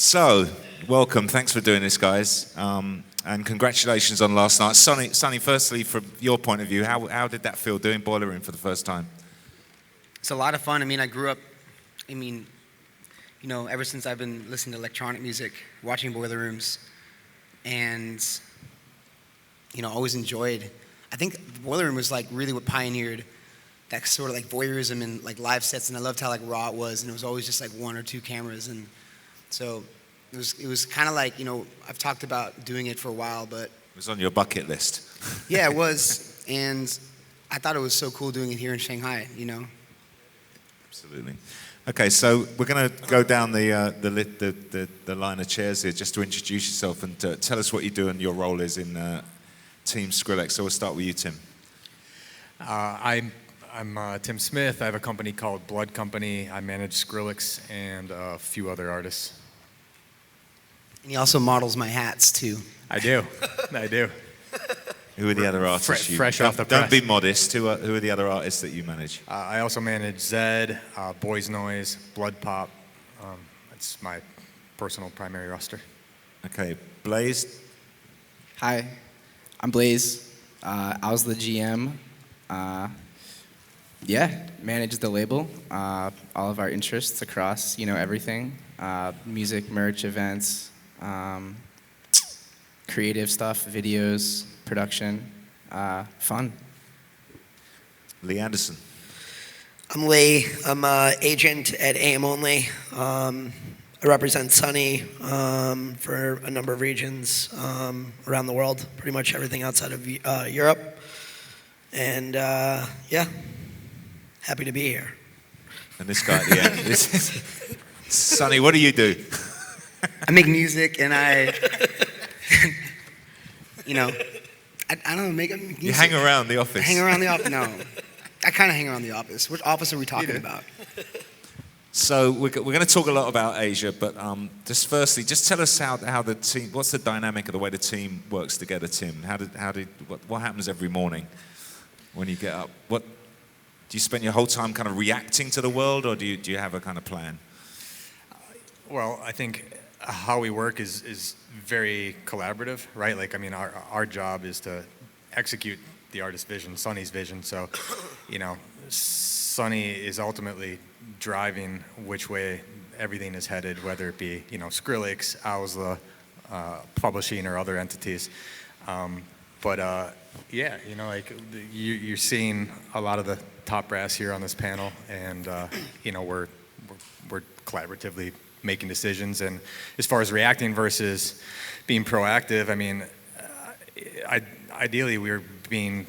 So, welcome. Thanks for doing this, guys. And congratulations on last night. Sonny, firstly, from your point of view, how did that feel doing Boiler Room for the first time? It's a lot of fun. I mean, I grew up, ever since I've been listening to electronic music, watching Boiler Rooms, and, always enjoyed. I think Boiler Room was like really what pioneered that sort of like voyeurism and like live sets, and I loved how like raw it was, and it was always just like one or two cameras, and so it was kind of like, I've talked about doing it for a while, but It was on your bucket list. yeah, it was, and I thought it was so cool doing it here in Shanghai, Absolutely. Okay, so we're going to go down the line of chairs here just to introduce yourself and tell us what you do and your role is in Team Skrillex. So we'll start with you, Tim. I'm Tim Smith. I have a company called Blood Company. I manage Skrillex and a few other artists. And he also models my hats too. I do. Who are the other artists? Fresh off the press. Don't be modest. Who are the other artists that you manage? I also manage Zed, Boys Noise, Blood Pop. That's my personal primary roster. Okay, Blaise. Hi, I'm Blaise. I was the GM. Manage the label. All of our interests across, everything. Music, merch, events, creative stuff, videos, production, fun. Lee Anderson. I'm Lee. I'm an agent at AM Only. I represent Sunny for a number of regions around the world, pretty much everything outside of Europe. And happy to be here. And this guy at the end. Sonny, what do you do? I make music, and I don't know, make music. You hang around the office. Hang around the office? No. I kind of hang around the office. Which office are we talking about? So we're going to talk a lot about Asia, but just tell us how the team. What's the dynamic of the way the team works together, Tim? What happens every morning when you get up? Do you spend your whole time kind of reacting to the world, or do you have a kind of plan? Well, I think how we work is very collaborative, right? Like, our job is to execute the artist's vision, Sonny's vision. So, Sonny is ultimately driving which way everything is headed, whether it be, Skrillex, OWSLA, publishing, or other entities. You're seeing a lot of the top brass here on this panel, and we're collaboratively making decisions. And as far as reacting versus being proactive, ideally we're being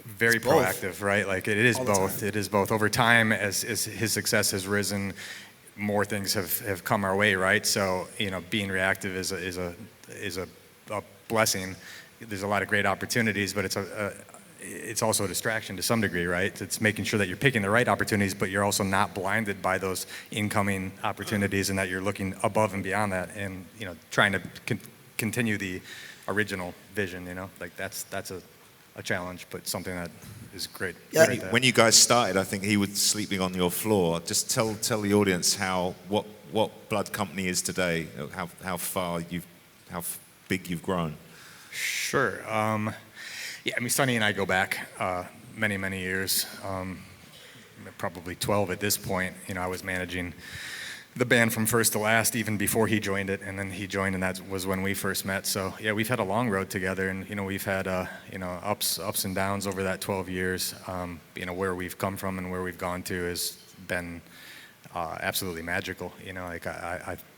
very proactive, right? Like it is both. It is both. Over time, as his success has risen, more things have come our way, right? So being reactive is a blessing. There's a lot of great opportunities, but it's also a distraction to some degree, right? It's making sure that you're picking the right opportunities, but you're also not blinded by those incoming opportunities, and that you're looking above and beyond that, and trying to continue the original vision. Like that's a challenge, but something that is great. Yeah. When you guys started, I think he was sleeping on your floor. Just tell the audience what Blood Company is today, how big you've grown. Sure. Sonny and I go back many, many years, probably 12 at this point. I was managing the band from first to last, even before he joined it, and then he joined, and that was when we first met. So yeah, we've had a long road together, and we've had ups and downs over that 12 years. Where we've come from and where we've gone to has been absolutely magical.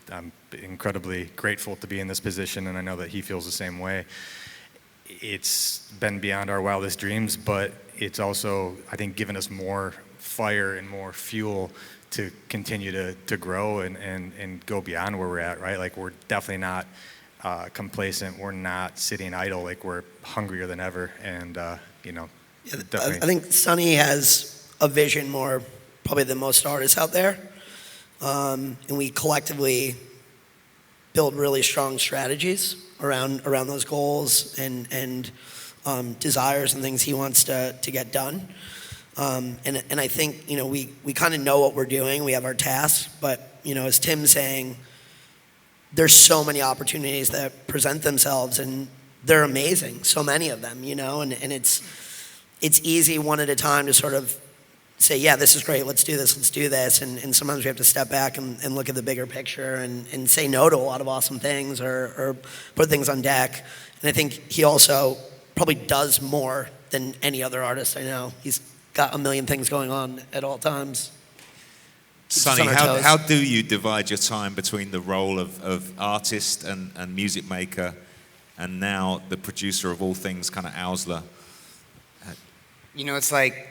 I'm incredibly grateful to be in this position, and I know that he feels the same way. It's been beyond our wildest dreams, but it's also, I think, given us more fire and more fuel to continue to grow and go beyond where we're at, right? Like, we're definitely not complacent. We're not sitting idle. Like, we're hungrier than ever, and definitely. I think Sonny has a vision more probably than most artists out there, and we collectively build really strong strategies around those goals and desires and things he wants to get done. And I think we kind of know what we're doing. We have our tasks, but as Tim's saying, there's so many opportunities that present themselves, and they're amazing, so many of them, and it's easy one at a time to sort of say, yeah, this is great, let's do this, and sometimes we have to step back and look at the bigger picture and say no to a lot of awesome things or put things on deck. And I think he also probably does more than any other artist I know. He's got a million things going on at all times. Sonny, how do you divide your time between the role of artist and music maker and now the producer of all things kind of OWSLA? It's like,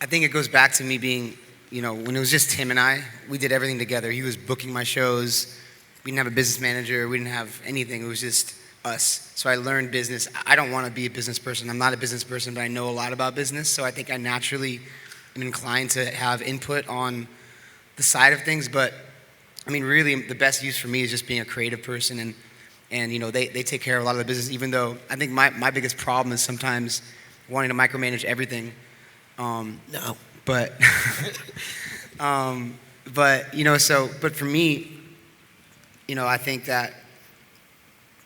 I think it goes back to me being, when it was just him and I, we did everything together. He was booking my shows. We didn't have a business manager. We didn't have anything. It was just us. So I learned business. I don't want to be a business person. I'm not a business person, but I know a lot about business. So I think I naturally am inclined to have input on the side of things. But, really, the best use for me is just being a creative person. And they take care of a lot of the business, even though I think my biggest problem is sometimes wanting to micromanage everything. No. But, but for me, I think that,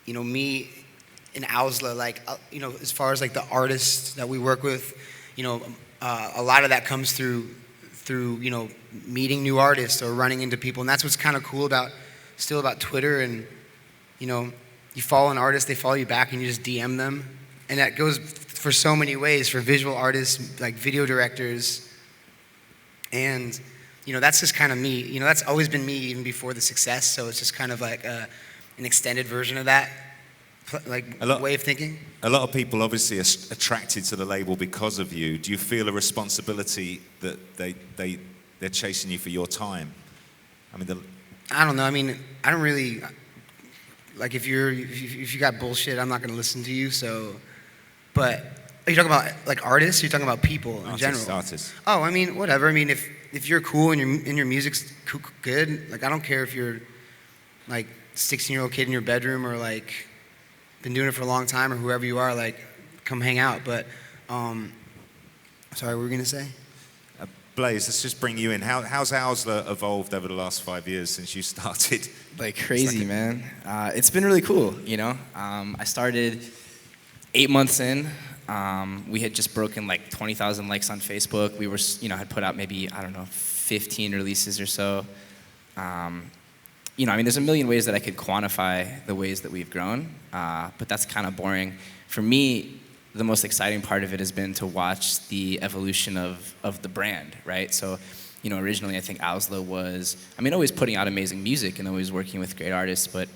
me and OWSLA, as far as like the artists that we work with, a lot of that comes through, meeting new artists or running into people. And that's what's kind of cool about Twitter. And, you follow an artist, they follow you back and you just DM them. And that goes for so many ways, for visual artists, like video directors. And, that's just kind of me. That's always been me even before the success. So it's just kind of like an extended version of that, way of thinking. A lot of people obviously are attracted to the label because of you. Do you feel a responsibility that they're chasing you for your time? I don't know. I don't really, like if you got bullshit, I'm not going to listen to you. So, but are you talking about like artists? Or are you talking about people in general? Artists. Oh, whatever. If you're cool and your music's good, like I don't care if you're like 16-year-old kid in your bedroom or like been doing it for a long time or whoever you are, like come hang out. But sorry, what were we gonna say? Blaise, let's just bring you in. How's OWSLA evolved over the last 5 years since you started? Like crazy, man. It's been really cool, I started 8 months in. We had just broken like 20,000 likes on Facebook. We were, had put out maybe, 15 releases or so. There's a million ways that I could quantify the ways that we've grown, but that's kind of boring. For me, the most exciting part of it has been to watch the evolution of the brand, right? So, originally I think OWSLA was, always putting out amazing music and always working with great artists, but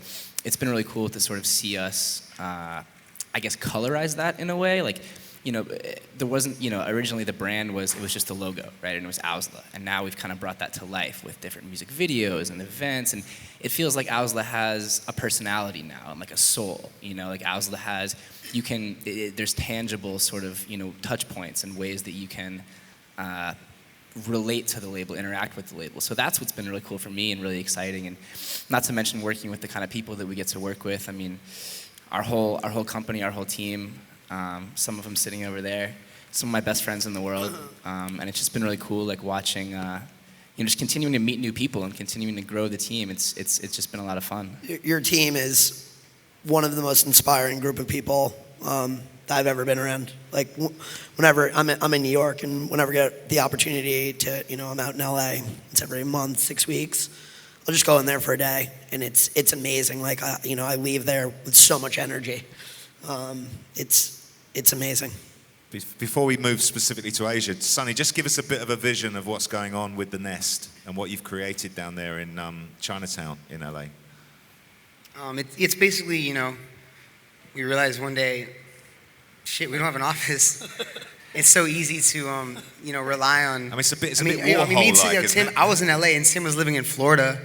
it's been really cool to sort of see us, colorize that in a way. Like, there wasn't, originally the brand was just a logo, right? And it was OWSLA. And now we've kind of brought that to life with different music videos and events. And it feels like OWSLA has a personality now and like a soul, like OWSLA has, there's tangible sort of, touch points and ways that you can relate to the label, interact with the label. So that's what's been really cool for me and really exciting. And not to mention working with the kind of people that we get to work with. Our whole company, our whole team, some of them sitting over there, some of my best friends in the world, and it's just been really cool, like watching, just continuing to meet new people and continuing to grow the team. It's just been a lot of fun. Your team is one of the most inspiring group of people that I've ever been around. Like whenever I'm in New York, and whenever I get the opportunity to, I'm out in LA. It's every month, 6 weeks. I'll just go in there for a day, and it's amazing. Like I leave there with so much energy. It's amazing. Before we move specifically to Asia, Sonny, just give us a bit of a vision of what's going on with The Nest and what you've created down there in Chinatown in LA. It's basically, we realized one day, shit, we don't have an office. It's so easy to, rely on. It's a bit Warhol-like, isn't it? I was in LA and Tim was living in Florida,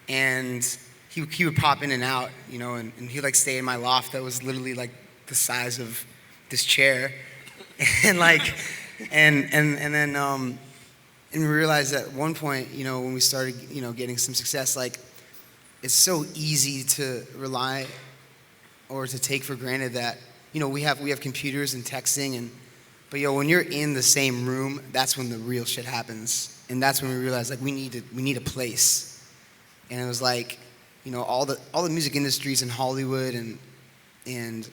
and he would pop in and out, and he'd like stay in my loft that was literally like the size of this chair, and then we realized at one point, when we started, getting some success, like it's so easy to rely or to take for granted that, we have computers and texting but when you're in the same room, that's when the real shit happens, and that's when we realized like we need a place. And it was like, you know, all the music industries in Hollywood and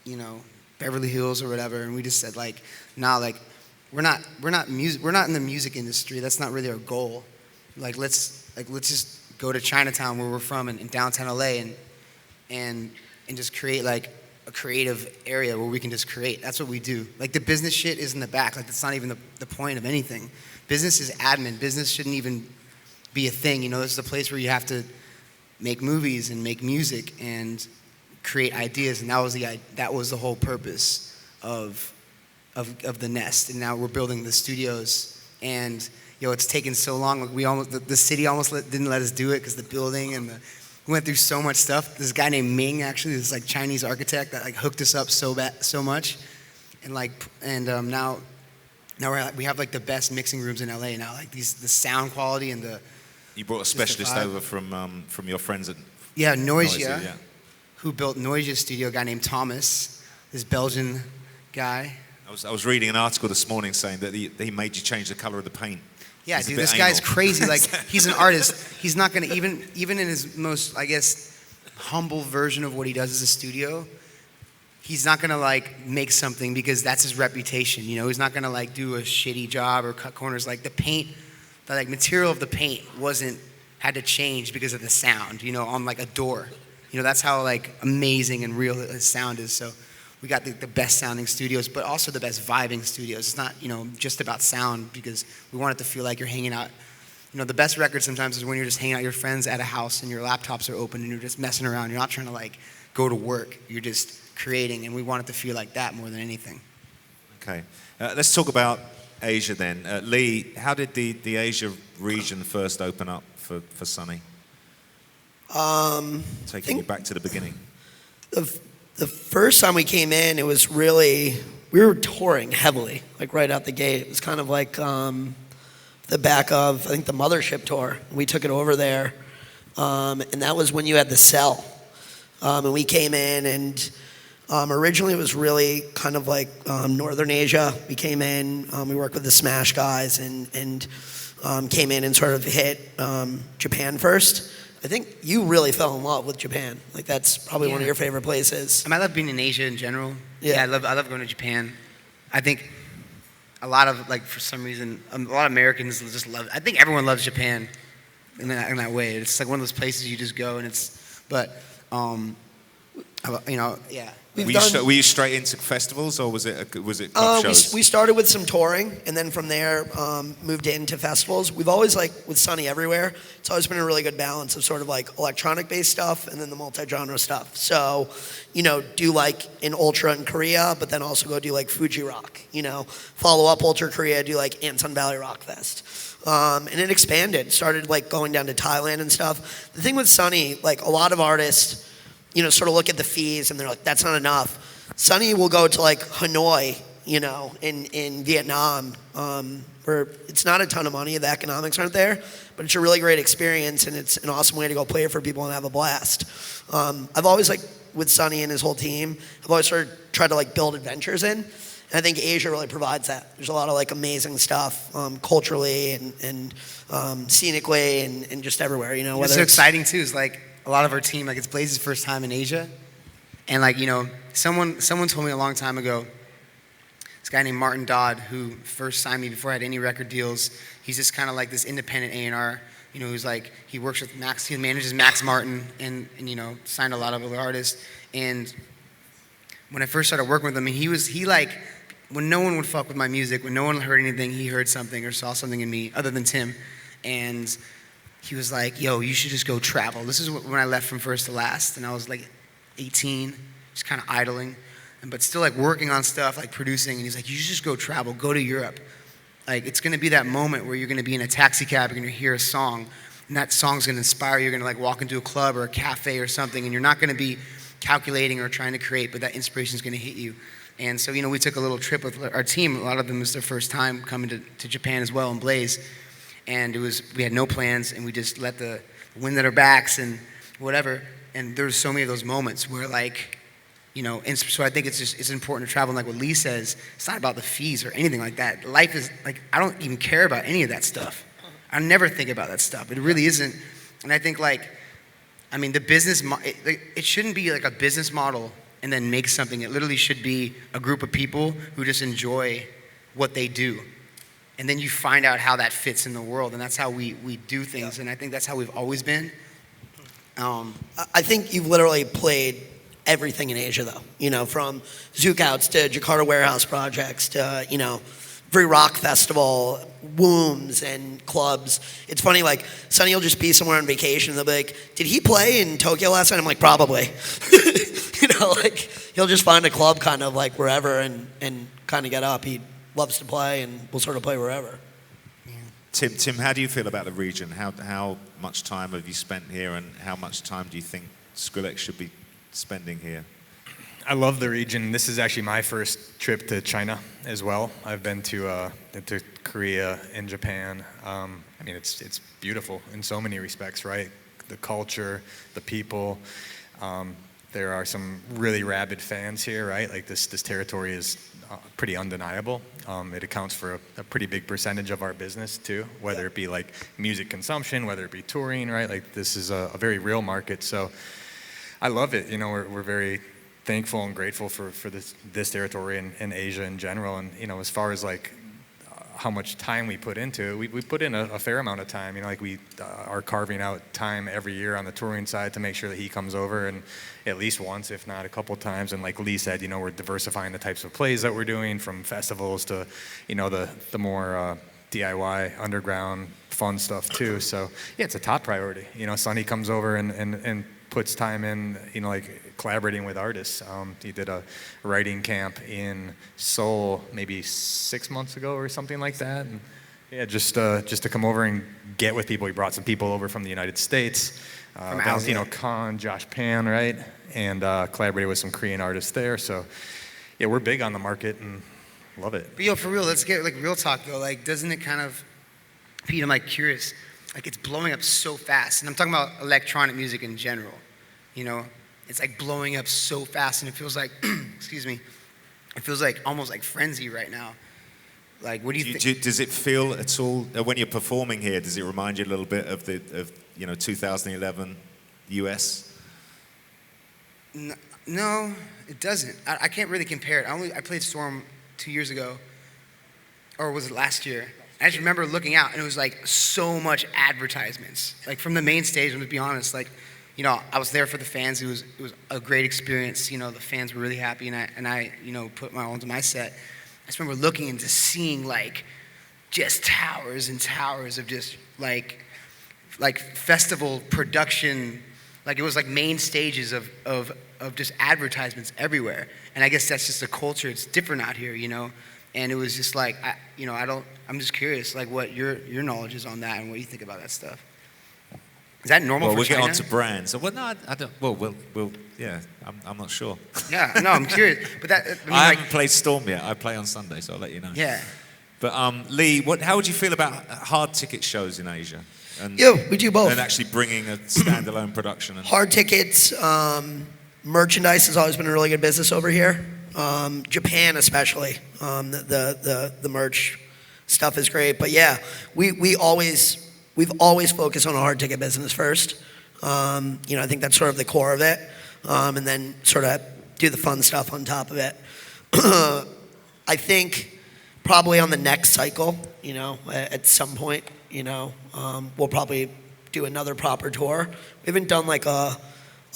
you know, Beverly Hills or whatever, and we just said like, nah, like we're not in the music industry. That's not really our goal. Like let's just go to Chinatown where we're from in downtown LA and just create like a creative area where we can just create. That's what we do. Like the business shit is in the back. Like that's not even the point of anything. Business is admin. Business shouldn't even be a thing. You know, this is a place where you have to make movies and make music and create ideas, and that was the whole purpose of the Nest. And now we're building the studios, and you know it's taken so long. Like the city almost didn't let us do it because the building and we went through so much stuff. This guy named Ming, actually, this like Chinese architect that like hooked us up so much, and now we have like the best mixing rooms in LA now. Like the sound quality and the. You brought a specialist over from your friends at Noisia, yeah. Who built Noisia's studio, a guy named Thomas, this Belgian guy. I was reading an article this morning saying that he made you change the color of the paint. Yeah, He's dude, this guy's crazy. Like, he's an artist. He's not gonna even in his most, I guess, humble version of what he does as a studio. He's not gonna like make something because that's his reputation. You know, he's not gonna like do a shitty job or cut corners. Like the paint, the like material of the paint had to change because of the sound. You know, on like a door. You know, that's how like amazing and real his sound is. So we got the best sounding studios, but also the best vibing studios. It's not, you know, just about sound because we want it to feel like you're hanging out. You know, the best record sometimes is when you're just hanging out with your friends at a house and your laptops are open and you're just messing around. You're not trying to like go to work. You're just creating, and we want it to feel like that more than anything. Okay. Let's talk about Asia then. Lee, how did the Asia region first open up for Sonny? Taking you back to the beginning. The first time we came in, it was really, we were touring heavily, like right out the gate. It was kind of like the back of, I think, the Mothership tour. We took it over there, and that was when you had the Cell. And we came in, and originally it was really kind of like Northern Asia. We came in, we worked with the Smash guys, and came in and sort of hit Japan first. I think you really fell in love with Japan. Like that's probably one of your favorite places. I love being in Asia in general. Yeah. I love going to Japan. I think a lot of like for some reason a lot of Americans just love. I think everyone loves Japan in that way. It's like one of those places you just go and it's. But you know, yeah. Were you straight into festivals, or was it club shows? We started with some touring, and then from there moved into festivals. We've always, like with Sonny Everywhere, it's always been a really good balance of sort of like electronic-based stuff and then the multi-genre stuff. So, you know, do like an Ultra in Korea, but then also go do like Fuji Rock. You know, follow up Ultra Korea, do like Anson Valley Rock Fest. And it expanded, started like going down to Thailand and stuff. The thing with Sonny, like a lot of artists, you know, sort of look at the fees and they're like, that's not enough. Sonny will go to like Hanoi, you know, in Vietnam, where it's not a ton of money, the economics aren't there, but it's a really great experience and it's an awesome way to go play it for people and have a blast. I've always like, with Sonny and his whole team, I've always sort of tried to like build adventures in. And I think Asia really provides that. There's a lot of like amazing stuff culturally and scenically and just everywhere, you know. What's so exciting too is like, a lot of our team, like it's Blaise's first time in Asia. And like, you know, someone told me a long time ago, this guy named Martin Dodd, who first signed me before I had any record deals. He's just kind of like this independent A&R, you know, who's like, he works with Max, he manages Max Martin and you know, signed a lot of other artists. And when I first started working with him, he like, when no one would fuck with my music, when no one heard anything, he heard something or saw something in me other than Tim. And he was like, yo, you should just go travel. This is when I left from First to Last, and I was like 18, just kind of idling, but still like working on stuff, like producing, and he's like, you should just go travel, go to Europe. Like, it's gonna be that moment where you're gonna be in a taxi cab, you're gonna hear a song, and that song's gonna inspire you, you're gonna like walk into a club or a cafe or something, and you're not gonna be calculating or trying to create, but that inspiration's gonna hit you. And so, you know, we took a little trip with our team. A lot of them, it was their first time coming to Japan as well, and Blaise. And we had no plans, and we just let the wind at our backs and whatever. And there's so many of those moments where, like, you know, and so I think it's important to travel. And like what Lee says, it's not about the fees or anything like that. Life is like, I don't even care about any of that stuff. I never think about that stuff. It really isn't And I think like, I mean, the business, it shouldn't be like a business model and then make something. It literally should be a group of people who just enjoy what they do. And then you find out how that fits in the world, and that's how we do things, and I think that's how we've always been. I think you've literally played everything in Asia, though. You know, from Zookouts to Jakarta Warehouse Projects to, you know, Free Rock Festival, Wombs, and clubs. It's funny, like, Sonny will just be somewhere on vacation, and they'll be like, did he play in Tokyo last night? I'm like, probably. You know, like, he'll just find a club kind of like wherever and kind of get up. He loves to play, and will sort of play wherever. Tim, how do you feel about the region? How much time have you spent here, and how much time do you think Skrillex should be spending here? I love the region. This is actually my first trip to China as well. I've been to Korea and Japan. I mean, it's beautiful in so many respects, right? The culture, the people. There are some really rabid fans here, right? Like this territory is pretty undeniable. It accounts for a pretty big percentage of our business too, whether it be like music consumption, whether it be touring, right? Like this is a very real market. So I love it. You know, we're very thankful and grateful for this territory and Asia in general. And you know, as far as like how much time we put into it, we put in a fair amount of time. You know, like we are carving out time every year on the touring side to make sure that he comes over and at least once, if not a couple times. And like Lee said, you know, we're diversifying the types of plays that we're doing, from festivals to, you know, the more DIY, underground, fun stuff too. So yeah, it's a top priority. You know, Sonny comes over and puts time in, you know, like collaborating with artists. He did a writing camp in Seoul maybe 6 months ago or something like that. And yeah, just to come over and get with people. He brought some people over from the United States, Valentino Khan, Josh Pan, right? And collaborated with some Korean artists there. So yeah, we're big on the market and love it. But yo, for real, let's get like real talk though. Like, doesn't it kind of, Pete, I'm like curious, like it's blowing up so fast. And I'm talking about electronic music in general. You know, it's like blowing up so fast, and it feels like, excuse me, it feels like almost like frenzy right now. Like, what do you think? Does it feel at all when you're performing here? Does it remind you a little bit of 2011 US? No, it doesn't. I can't really compare it. I played Storm 2 years ago, or was it last year? I just remember looking out, and it was like so much advertisements, like from the main stage. And to be honest, like, you know, I was there for the fans. It was a great experience. You know, the fans were really happy, and I you know, put my onto my set. I just remember looking and just seeing like just towers and towers of just like festival production. Like it was like main stages of just advertisements everywhere. And I guess that's just a culture. It's different out here, you know. And it was just like, I'm just curious, like what your knowledge is on that and what you think about that stuff. Is that normal for China? We'll get on to brands. Well, no, I don't. Well, we'll. Yeah, I'm not sure. Yeah, no, I'm curious. But that, I haven't played Storm yet. I play on Sunday, so I'll let you know. Yeah. But Lee, how would you feel about hard ticket shows in Asia? And, Yeah, we do both. And actually bringing a standalone production. Hard tickets, merchandise has always been a really good business over here. Japan especially, the merch stuff is great. But yeah, we've always focused on a hard ticket business first. You know, I think that's sort of the core of it, and then sort of do the fun stuff on top of it. I think probably on the next cycle, you know, at some point, you know, we'll probably do another proper tour. We haven't done like a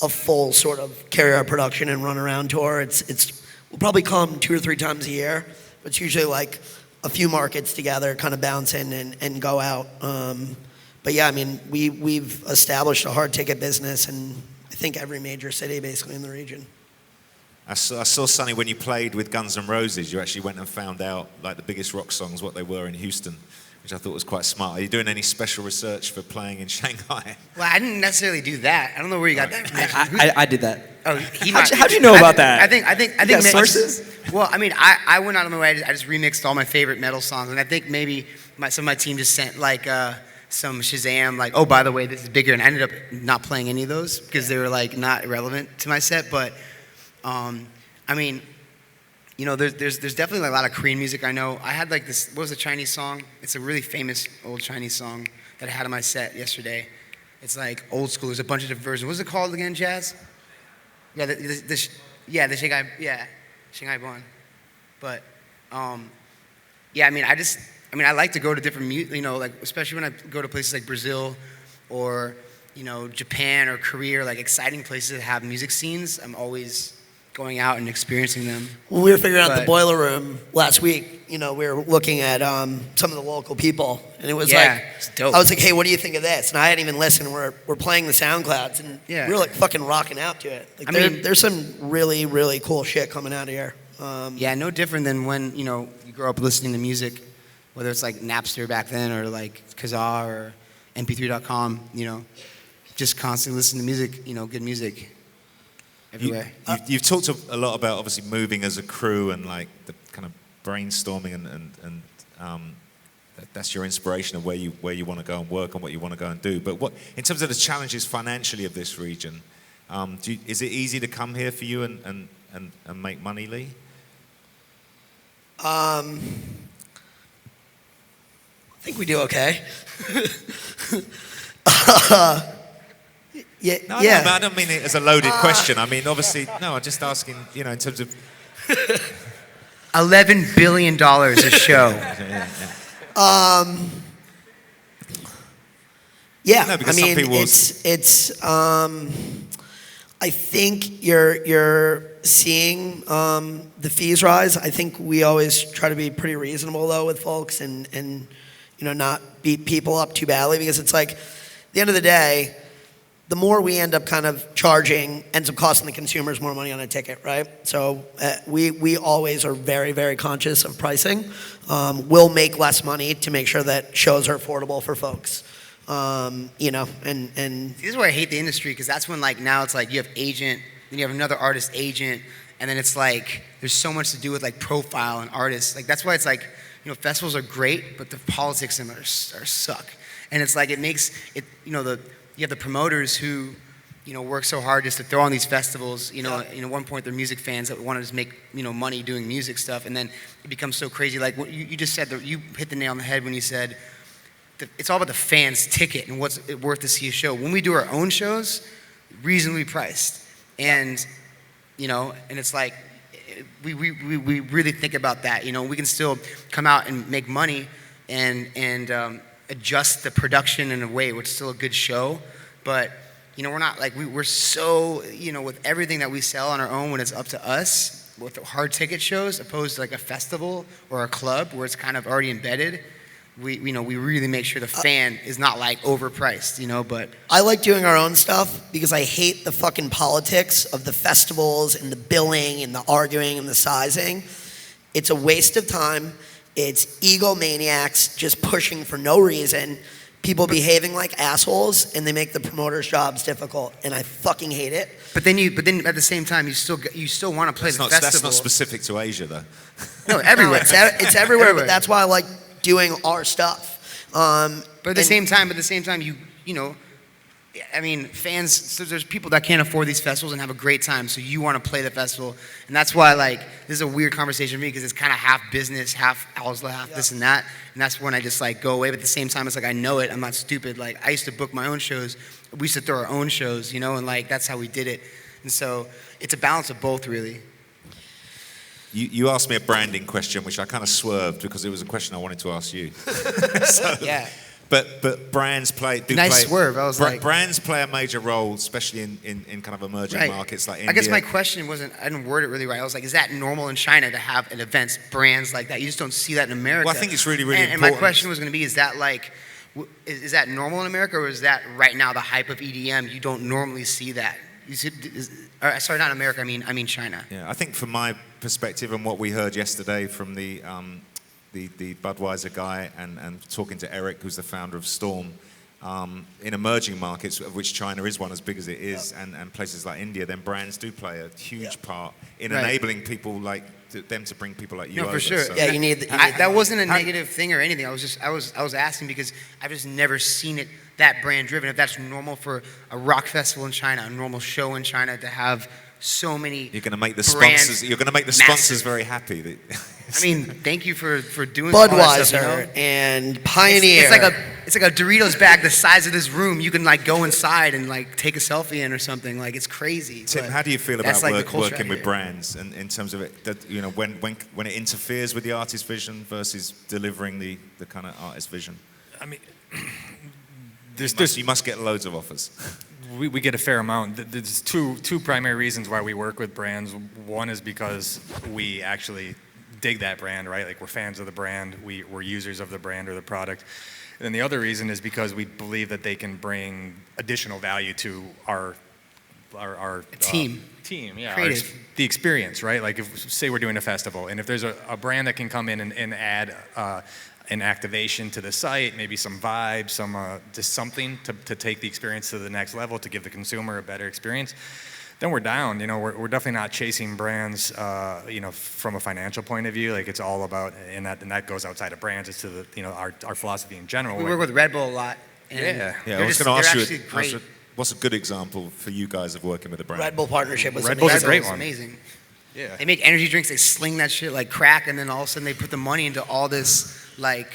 full sort of carry our production and run around tour. We'll probably come 2 or 3 times a year. But it's usually like a few markets together, kind of bounce in and go out. But yeah, I mean, we've established a hard ticket business in I think every major city basically in the region. I saw Sonny when you played with Guns N' Roses. You actually went and found out like the biggest rock songs, what they were in Houston, which I thought was quite smart. Are you doing any special research for playing in Shanghai? Well, I didn't necessarily do that. I don't know where you got that information. I did that. Oh, How'd you know about that? I think You got sources? Well, I mean, I went out of my way. I just remixed all my favorite metal songs, and I think maybe some of my team just sent like some Shazam, like, oh, by the way, this is bigger, and I ended up not playing any of those because they were like not relevant to my set. But I mean, you know, there's definitely a lot of Korean music. I know I had like this. What was the Chinese song? It's a really famous old Chinese song that I had on my set yesterday. It's like old school. There's a bunch of different versions. What's it called again, Jazz? Yeah, the Shanghai Bund. But yeah, I mean, I like to go to different, like especially when I go to places like Brazil or Japan or Korea, or like exciting places that have music scenes. I'm always going out and experiencing them. When we were figuring out the boiler room last week, we were looking at some of the local people, and it was it's dope. I was like, hey, what do you think of this? And I hadn't even listened. We're playing the SoundClouds, and we were like fucking rocking out to it. Like, there's some really, really cool shit coming out of here. Yeah, no different than when, you grow up listening to music, whether it's like Napster back then or like Kazaa or MP3.com, just constantly listening to music, good music everywhere. You've talked a lot about obviously moving as a crew and like the kind of brainstorming and that's your inspiration of where you want to go and work and what you want to go and do. But what in terms of the challenges financially of this region, is it easy to come here for you and make money, Lee? I think we do okay. Yeah. No, I don't mean it as a loaded question. I mean, obviously, no, I'm just asking, in terms of... $11 billion a show. Yeah, No, because I mean, some people it's. I think you're seeing the fees rise. I think we always try to be pretty reasonable though with folks and not beat people up too badly, because it's like at the end of the day, the more we end up kind of charging ends up costing the consumers more money on a ticket, right? So we always are very, very conscious of pricing. We'll make less money to make sure that shows are affordable for folks. And this is where I hate the industry, because that's when like now it's like you have agent, then you have another artist agent, and then it's like there's so much to do with like profile and artists. Like that's why it's like festivals are great, but the politics in them are suck. And it's like it makes it you have the promoters who work so hard just to throw on these festivals. At one point they're music fans that want to just make money doing music stuff, and then it becomes so crazy. Like what you just said, you hit the nail on the head when you said it's all about the fans' ticket and what's it worth to see a show. When we do our own shows, reasonably priced, and and it's like we really think about that. We can still come out and make money and adjust the production in a way where it's still a good show, but we're not like we're so with everything that we sell on our own when it's up to us with the hard ticket shows, opposed to like a festival or a club where it's kind of already embedded. We really make sure the fan is not like overpriced, but I like doing our own stuff because I hate the fucking politics of the festivals and the billing and the arguing and the sizing. It's a waste of time. It's egomaniacs just pushing for no reason, people behaving like assholes, and they make the promoters' jobs difficult, and I fucking hate it. But then at the same time, you still want to play the festival. That's not specific to Asia, though. No, everywhere. No, it's everywhere, but that's why I like doing our stuff. But at the same time, fans. So there's people that can't afford these festivals and have a great time. So you want to play the festival, and that's why this is a weird conversation for me, because it's kind of half business, half OWSLA, half this and that. And that's when I just go away. But at the same time, it's like I know it. I'm not stupid. Like I used to book my own shows. We used to throw our own shows, and that's how we did it. And so it's a balance of both, really. You asked me a branding question, which I kind of swerved because it was a question I wanted to ask you. Yeah. But brands play. Swerve. I was brands play a major role, especially in kind of emerging markets like India. I guess my question wasn't. I didn't word it really right. I was like, is that normal in China to have an events brands like that? You just don't see that in America. Well, I think it's really, really important. And my question was going to be, is that normal in America, or is that right now the hype of EDM? You don't normally see that. Sorry, not America. I mean China. Yeah, I think from my perspective and what we heard yesterday from the Budweiser guy and talking to Eric, who's the founder of Storm, in emerging markets, of which China is one as big as it is, and places like India, then brands do play a huge part in enabling people like them to bring people like you over. For sure. So. Yeah, you need that wasn't a negative thing or anything. I was asking because I've just never seen it that brand driven. If that's normal for a rock festival in China, a normal show in China to have so many. You're going to make the brands sponsors. You're going to make the massive. sponsors very happy. I mean, thank you for doing all that stuff, Budweiser and Pioneer. It's like a Doritos bag the size of this room. You can like go inside and like take a selfie in or something. Like it's crazy. Tim, but how do you feel that's about like the culture working out with here. brands, and in terms of it, that, you know, when it interferes with the artist's vision versus delivering the kind of artist vision? I mean, You must get loads of offers. we get a fair amount. There's two primary reasons why we work with brands. One is because we actually dig that brand, right? Like we're fans of the brand, we're users of the brand or the product. And then the other reason is because we believe that they can bring additional value to our team. Yeah, Creative. the experience, right? Like if say we're doing a festival, and if there's a brand that can come in and add an activation to the site, maybe some vibes, some just something to take the experience to the next level, to give the consumer a better experience, then we're down. You know, we're definitely not chasing brands, you know, from a financial point of view. Like it's all about, and that goes outside of brands. It's to the, you know, our philosophy in general. We work with Red Bull a lot. And Yeah. I was going to ask they're actually you, great. what's a good example for you guys of working with a brand? Red Bull partnership was Red amazing. Bull's a great Bull's one. amazing. Yeah. They make energy drinks. They sling that shit like crack, and then all of a sudden they put the money into all this like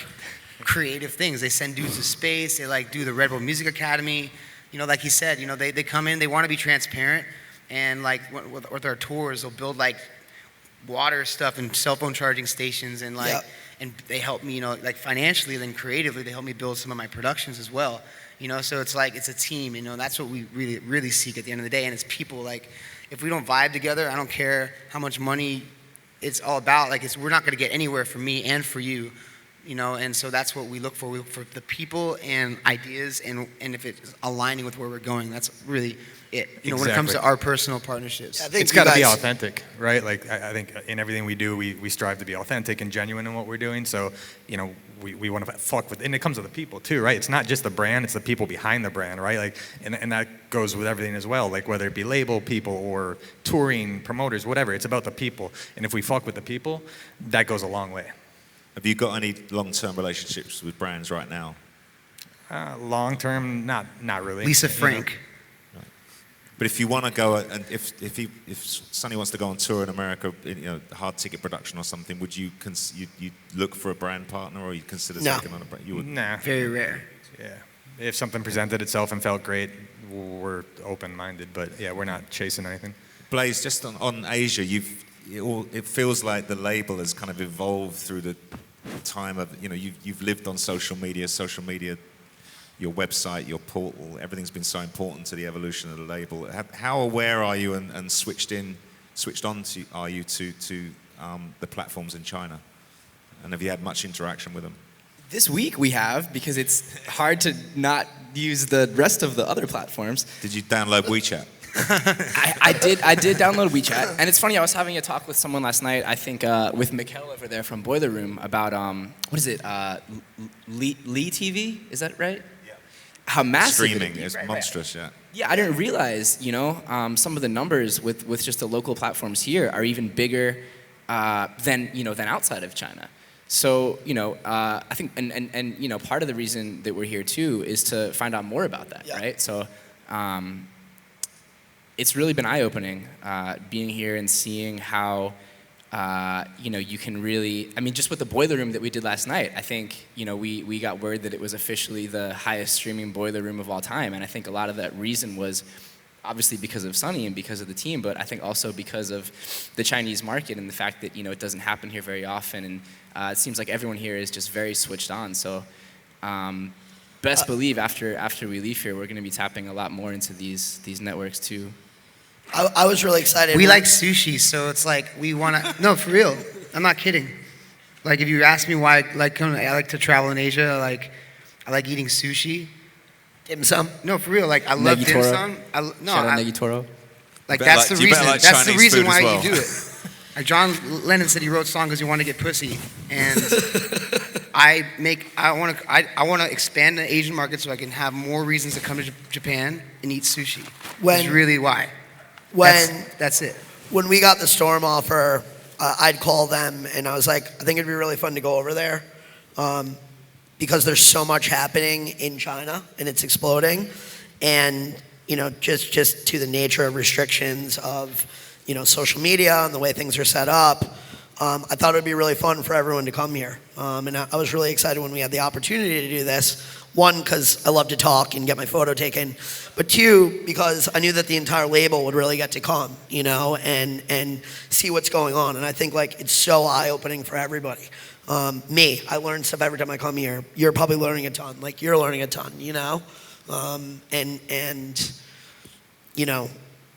creative things. They send dudes to space. They like do the Red Bull Music Academy. You know, like he said, you know, they come in. They want to be transparent, and like with our tours, they'll build like water stuff and cell phone charging stations, and like, Yep. and they help me, you know, like financially, then creatively, they help me build some of my productions as well. You know, so it's like it's a team. You know, that's what we really seek at the end of the day. And it's people. Like, if we don't vibe together, I don't care how much money it's all about. Like, we're not going to get anywhere for me and for you. You know, and so that's what we look for. We look for the people and ideas, and if it's aligning with where we're going, that's really it. You know, when it comes to Exactly. our personal partnerships. I think It's you got to be guys- authentic, right? Like I think in everything we do, we strive to be authentic and genuine in what we're doing. So, you know, we want to fuck with, and it comes with the people too, right? It's not just the brand; it's the people behind the brand, right? Like, and that goes with everything as well. Like whether it be label people or touring promoters, whatever. It's about the people, and if we fuck with the people, that goes a long way. Have you got any long-term relationships with brands right now? Long term, not really. Lisa You know? Frank. But if you want to go, and if Sonny wants to go on tour in America, you know, hard ticket production or something, would you you look for a brand partner, or you consider No. taking on a brand? You would. Nah. Very rare. Yeah. If something presented itself and felt great, we're open-minded. But yeah, we're not chasing anything. Blaise, just on Asia, it feels like the label has kind of evolved through the time of, you know, you've lived on social media, your website, your portal, everything's been so important to the evolution of the label. How aware are you and switched on are you to the platforms in China? And have you had much interaction with them? This week we have, because it's hard to not use the rest of the other platforms. Did you download WeChat? I did download WeChat, and it's funny. I was having a talk with someone last night. I think with Mikkel over there from Boiler Room about what is it? Lee TV? Is that right? Yeah. How massive Streaming it is Right. monstrous, yeah. Yeah, I didn't realize. You know, some of the numbers with just the local platforms here are even bigger than outside of China. So, you know, I think, and you know, part of the reason that we're here too is to find out more about that, Yeah. right? So. It's really been eye-opening being here and seeing how, you know, you can really, I mean, just with the Boiler Room that we did last night, I think, you know, we got word that it was officially the highest streaming Boiler Room of all time. And I think a lot of that reason was obviously because of Sunny and because of the team, but I think also because of the Chinese market and the fact that, you know, it doesn't happen here very often. And it seems like everyone here is just very switched on. So best believe after we leave here, we're going to be tapping a lot more into these networks too. I was really excited. We like sushi, so it's like we want to. No, for real. I'm not kidding. Like, if you ask me why I like to travel in Asia, like, I like eating sushi. dim sum. No, for real. Like, I love dim Negitoro. sum. Shout out Negitoro. Like, You better that's like- the you better reason. like That's the Chinese reason food as why well. you do it. Like, John Lennon said he wrote songs because he wanted to get pussy, and I want to expand the Asian market so I can have more reasons to come to Japan and eat sushi. That's really why. That's it. When we got the Storm offer, I'd call them and I was like, I think it'd be really fun to go over there because there's so much happening in China and it's exploding. And just to the nature of restrictions of, social media and the way things are set up, I thought it would be really fun for everyone to come here. And I was really excited when we had the opportunity to do this. One, because I love to talk and get my photo taken. But two, because I knew that the entire label would really get to come, and see what's going on. And I think it's so eye-opening for everybody. I learn stuff every time I come here. You're probably learning a ton. You're learning a ton,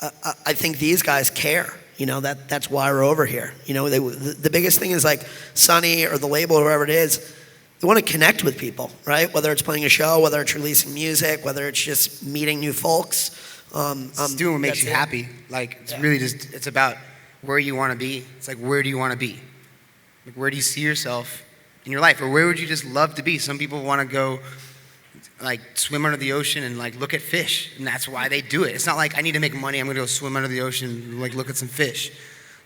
I think these guys care. That's why we're over here. The biggest thing is Sonny or the label or whoever it is, they want to connect with people, right? Whether it's playing a show, whether it's releasing music, whether it's just meeting new folks. It's doing what makes you happy. It's really just, it's about where you want to be. It's where do you want to be? Where do you see yourself in your life? Or where would you just love to be? Some people want to go swim under the ocean and look at fish, and that's why they do it. It's not I need to make money, I'm gonna go swim under the ocean and look at some fish.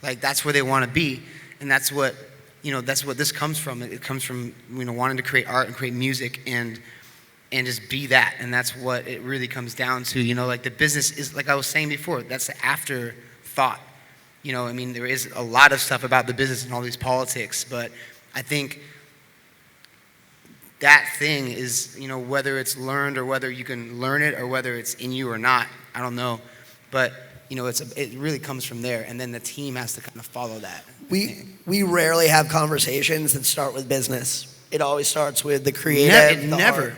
That's where they want to be, and that's what that's what this comes from. It comes from wanting to create art and create music and just be that, and that's what it really comes down to. The business is, I was saying before, that's the afterthought. There is a lot of stuff about the business and all these politics, but I think that thing is, whether it's learned or whether you can learn it or whether it's in you or not, I don't know. But, it really comes from there, and then the team has to kind of follow that. We rarely have conversations that start with business. It always starts with the creative. Never.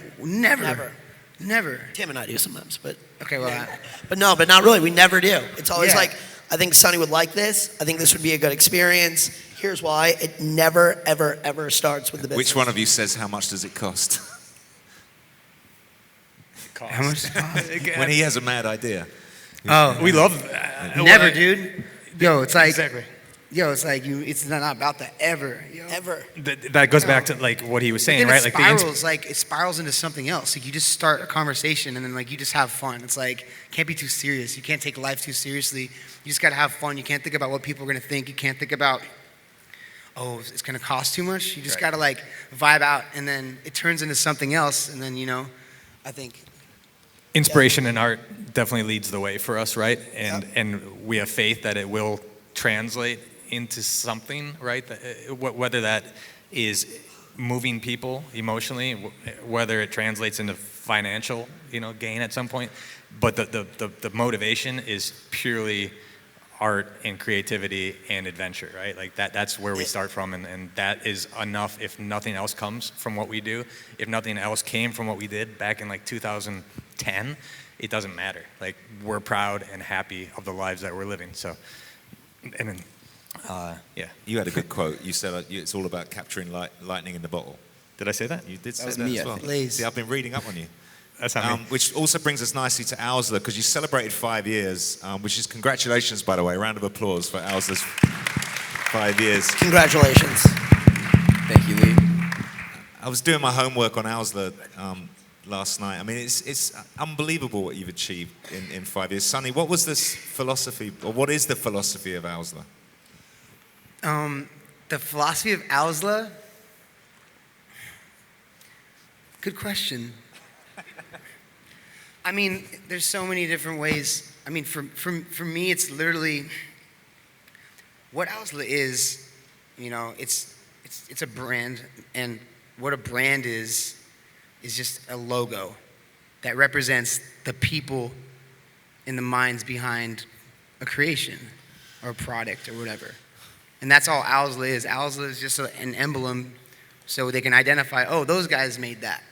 Tim and I do sometimes, but okay, well, but not really. We never do. It's always Yeah. I think Sonny would like this. I think this would be a good experience. Here's why. It never, ever, ever starts with the business. Which one of you says how much does it cost? how much does it cost? When he has a mad idea. Oh, We love never, dude. Yo, it's exactly. Yo, it's it's not about the ever. Yo. Ever. That goes back to what he was saying, Then right? it spirals, it spirals into something else. You just start a conversation and then you just have fun. It's can't be too serious. You can't take life too seriously. You just gotta have fun. You can't think about what people are gonna think. You can't think about, oh, it's gonna cost too much. You just gotta vibe out, and then it turns into something else. And then I think inspiration and art definitely leads the way for us, right? And we have faith that it will translate into something, right? Whether that is moving people emotionally, whether it translates into financial, gain at some point. But the motivation is purely art and creativity and adventure, right? That's where we start from, and that is enough if nothing else comes from what we do. If nothing else came from what we did back in 2010, it doesn't matter. We're proud and happy of the lives that we're living. So, and then, yeah. You had a good quote. You said it's all about capturing lightning in the bottle. Did I say that? You did say was that me, as I well. think. Blaise. See, I've been reading up on you. That's not me. Which also brings us nicely to OWSLA, because you celebrated 5 years, which is congratulations, by the way. Round of applause for OWSLA's 5 years. Congratulations. Thank you, Lee. I was doing my homework on OWSLA last night. It's unbelievable what you've achieved in 5 years. Sonny, what was this philosophy, or what is the philosophy of OWSLA? The philosophy of OWSLA? Good question. There's so many different ways. For me, it's literally what OWSLA is. It's a brand, and what a brand is just a logo that represents the people in the minds behind a creation or a product or whatever. And that's all OWSLA is. OWSLA is just an emblem so they can identify, oh, those guys made that.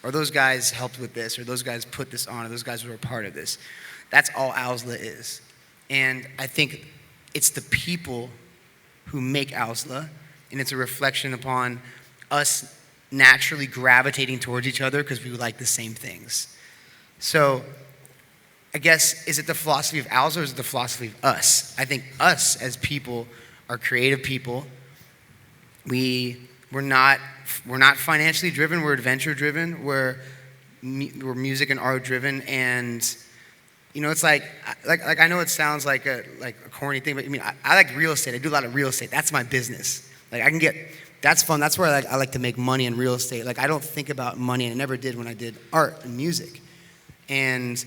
Or those guys helped with this, or those guys put this on, or those guys were a part of this. That's all OWSLA is. And I think it's the people who make OWSLA, and it's a reflection upon us naturally gravitating towards each other because we like the same things. So I guess, is it the philosophy of OWSLA or is it the philosophy of us? I think us as people are creative people. We're not financially driven. We're adventure driven. We're music and art driven. And it's like I know it sounds like a corny thing, but I like real estate. I do a lot of real estate. That's my business. That's fun. That's where I like to make money in real estate. I don't think about money, and I never did when I did art and music. And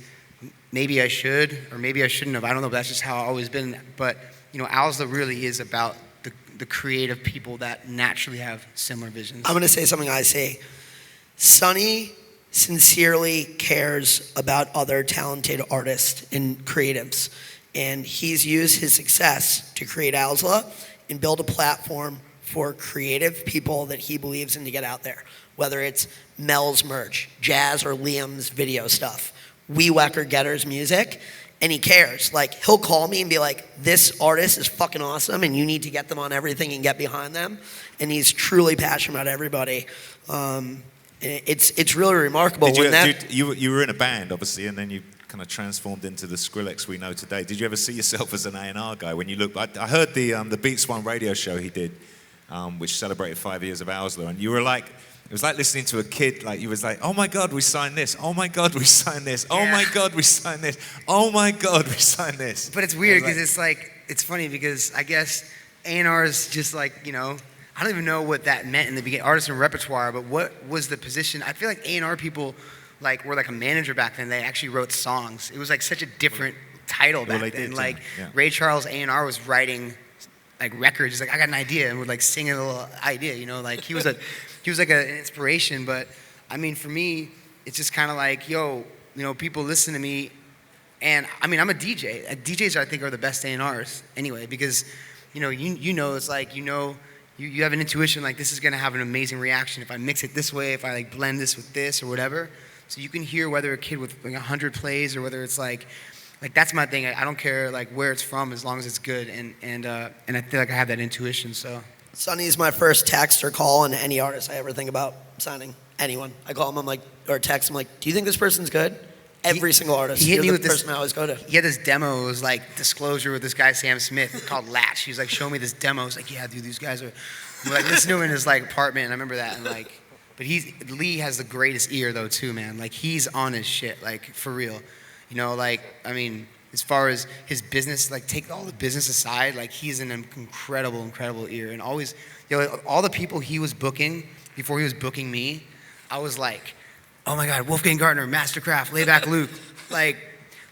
maybe I should, or maybe I shouldn't have. I don't know, but that's just how I've always been. But, OWSLA really is about the creative people that naturally have similar visions. I'm going to say something I say. Sonny sincerely cares about other talented artists and creatives. And he's used his success to create OWSLA and build a platform for creative people that he believes in to get out there. Whether it's Mel's merch, Jazz or Liam's video stuff, Weewecker Getter's music, and he cares. Like, he'll call me and be like, this artist is fucking awesome and you need to get them on everything and get behind them. And he's truly passionate about everybody. It's really remarkable. You were in a band, obviously, and then you kind of transformed into the Skrillex we know today. Did you ever see yourself as an A&R guy when you look? I heard the Beats One radio show he did, which celebrated 5 years of OWSLA, and you were like, it was like listening to a kid. Like, you was like, oh my God, we signed this. Oh my God, we signed this. Oh my God, we signed this. Oh my God, we signed this. But it's weird because it's funny because I guess A&R is just like, I don't even know what that meant in the beginning, artist and repertoire, but what was the position? I feel like A&R people were like a manager back then. They actually wrote songs. It was like such a different title back then. Ray Charles A&R was writing like records. He's like, I got an idea, and would like sing a little idea, like he was like an inspiration. But I mean, for me, it's just kind of like, people listen to me, and I mean, I'm a DJ. DJs I think are the best A&Rs anyway, because it's like you have an intuition like this is gonna have an amazing reaction if I mix it this way, if I like blend this with this or whatever. So you can hear whether a kid with like 100 plays or whether it's like that's my thing. I don't care like where it's from as long as it's good, and I feel like I have that intuition. So Sonny is my first text or call on any artist I ever think about signing. Anyone, I call him, I'm like, or text him like, do you think this person's good? Every single artist. He hit me with this person I always go to. He had this demo. It was like Disclosure with this guy Sam Smith called Latch. He was like, show me this demo. I was like, yeah, dude, these guys are. We're like, listen to him in his like apartment. And I remember that, and like, but Lee has the greatest ear though too, man. Like, he's on his shit, like for real. Like, I mean, as far as his business, like take all the business aside, like he's an incredible ear, and always, all the people he was booking before he was booking me, I was like, oh my God, Wolfgang Gartner, Mastercraft, Layback Luke, like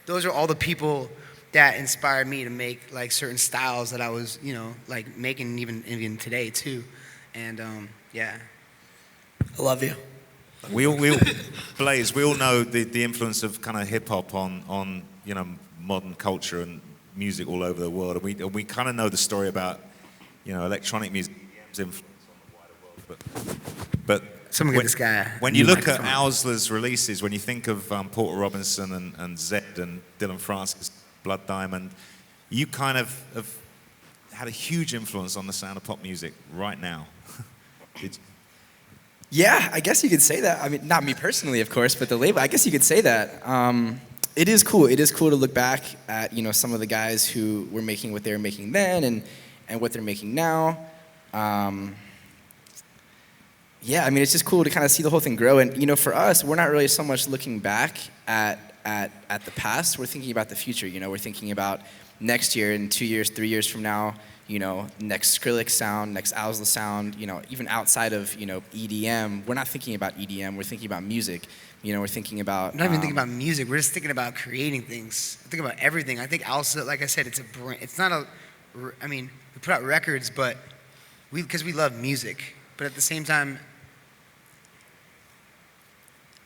those are all the people that inspired me to make like certain styles that I was, like making even today too, and yeah. I love you. We all Blaise, we all know the influence of kind of hip hop on modern culture and music all over the world, and we kind of know the story about electronic music's influence on the wider world, but someone get this guy. When you look at OWSLA's releases, when you think of Porter Robinson and Zed and Dylan Francis, Blood Diamond, you kind of have had a huge influence on the sound of pop music right now. Yeah, I guess you could say that. I mean, not me personally, of course, but the label, I guess you could say that. It is cool. It is cool to look back at, some of the guys who were making what they were making then and what they're making now. Yeah, I mean, it's just cool to kind of see the whole thing grow. And, for us, we're not really so much looking back at the past. We're thinking about the future. We're thinking about next year and 2 years, 3 years from now, next Skrillex sound, next OWSLA sound, even outside of, EDM. We're not thinking about EDM. We're thinking about music. We're thinking about... We're not even thinking about music. We're just thinking about creating things. I think about everything. I think OWSLA, like I said, it's a brand. It's not I mean, we put out records, but because we love music. But at the same time,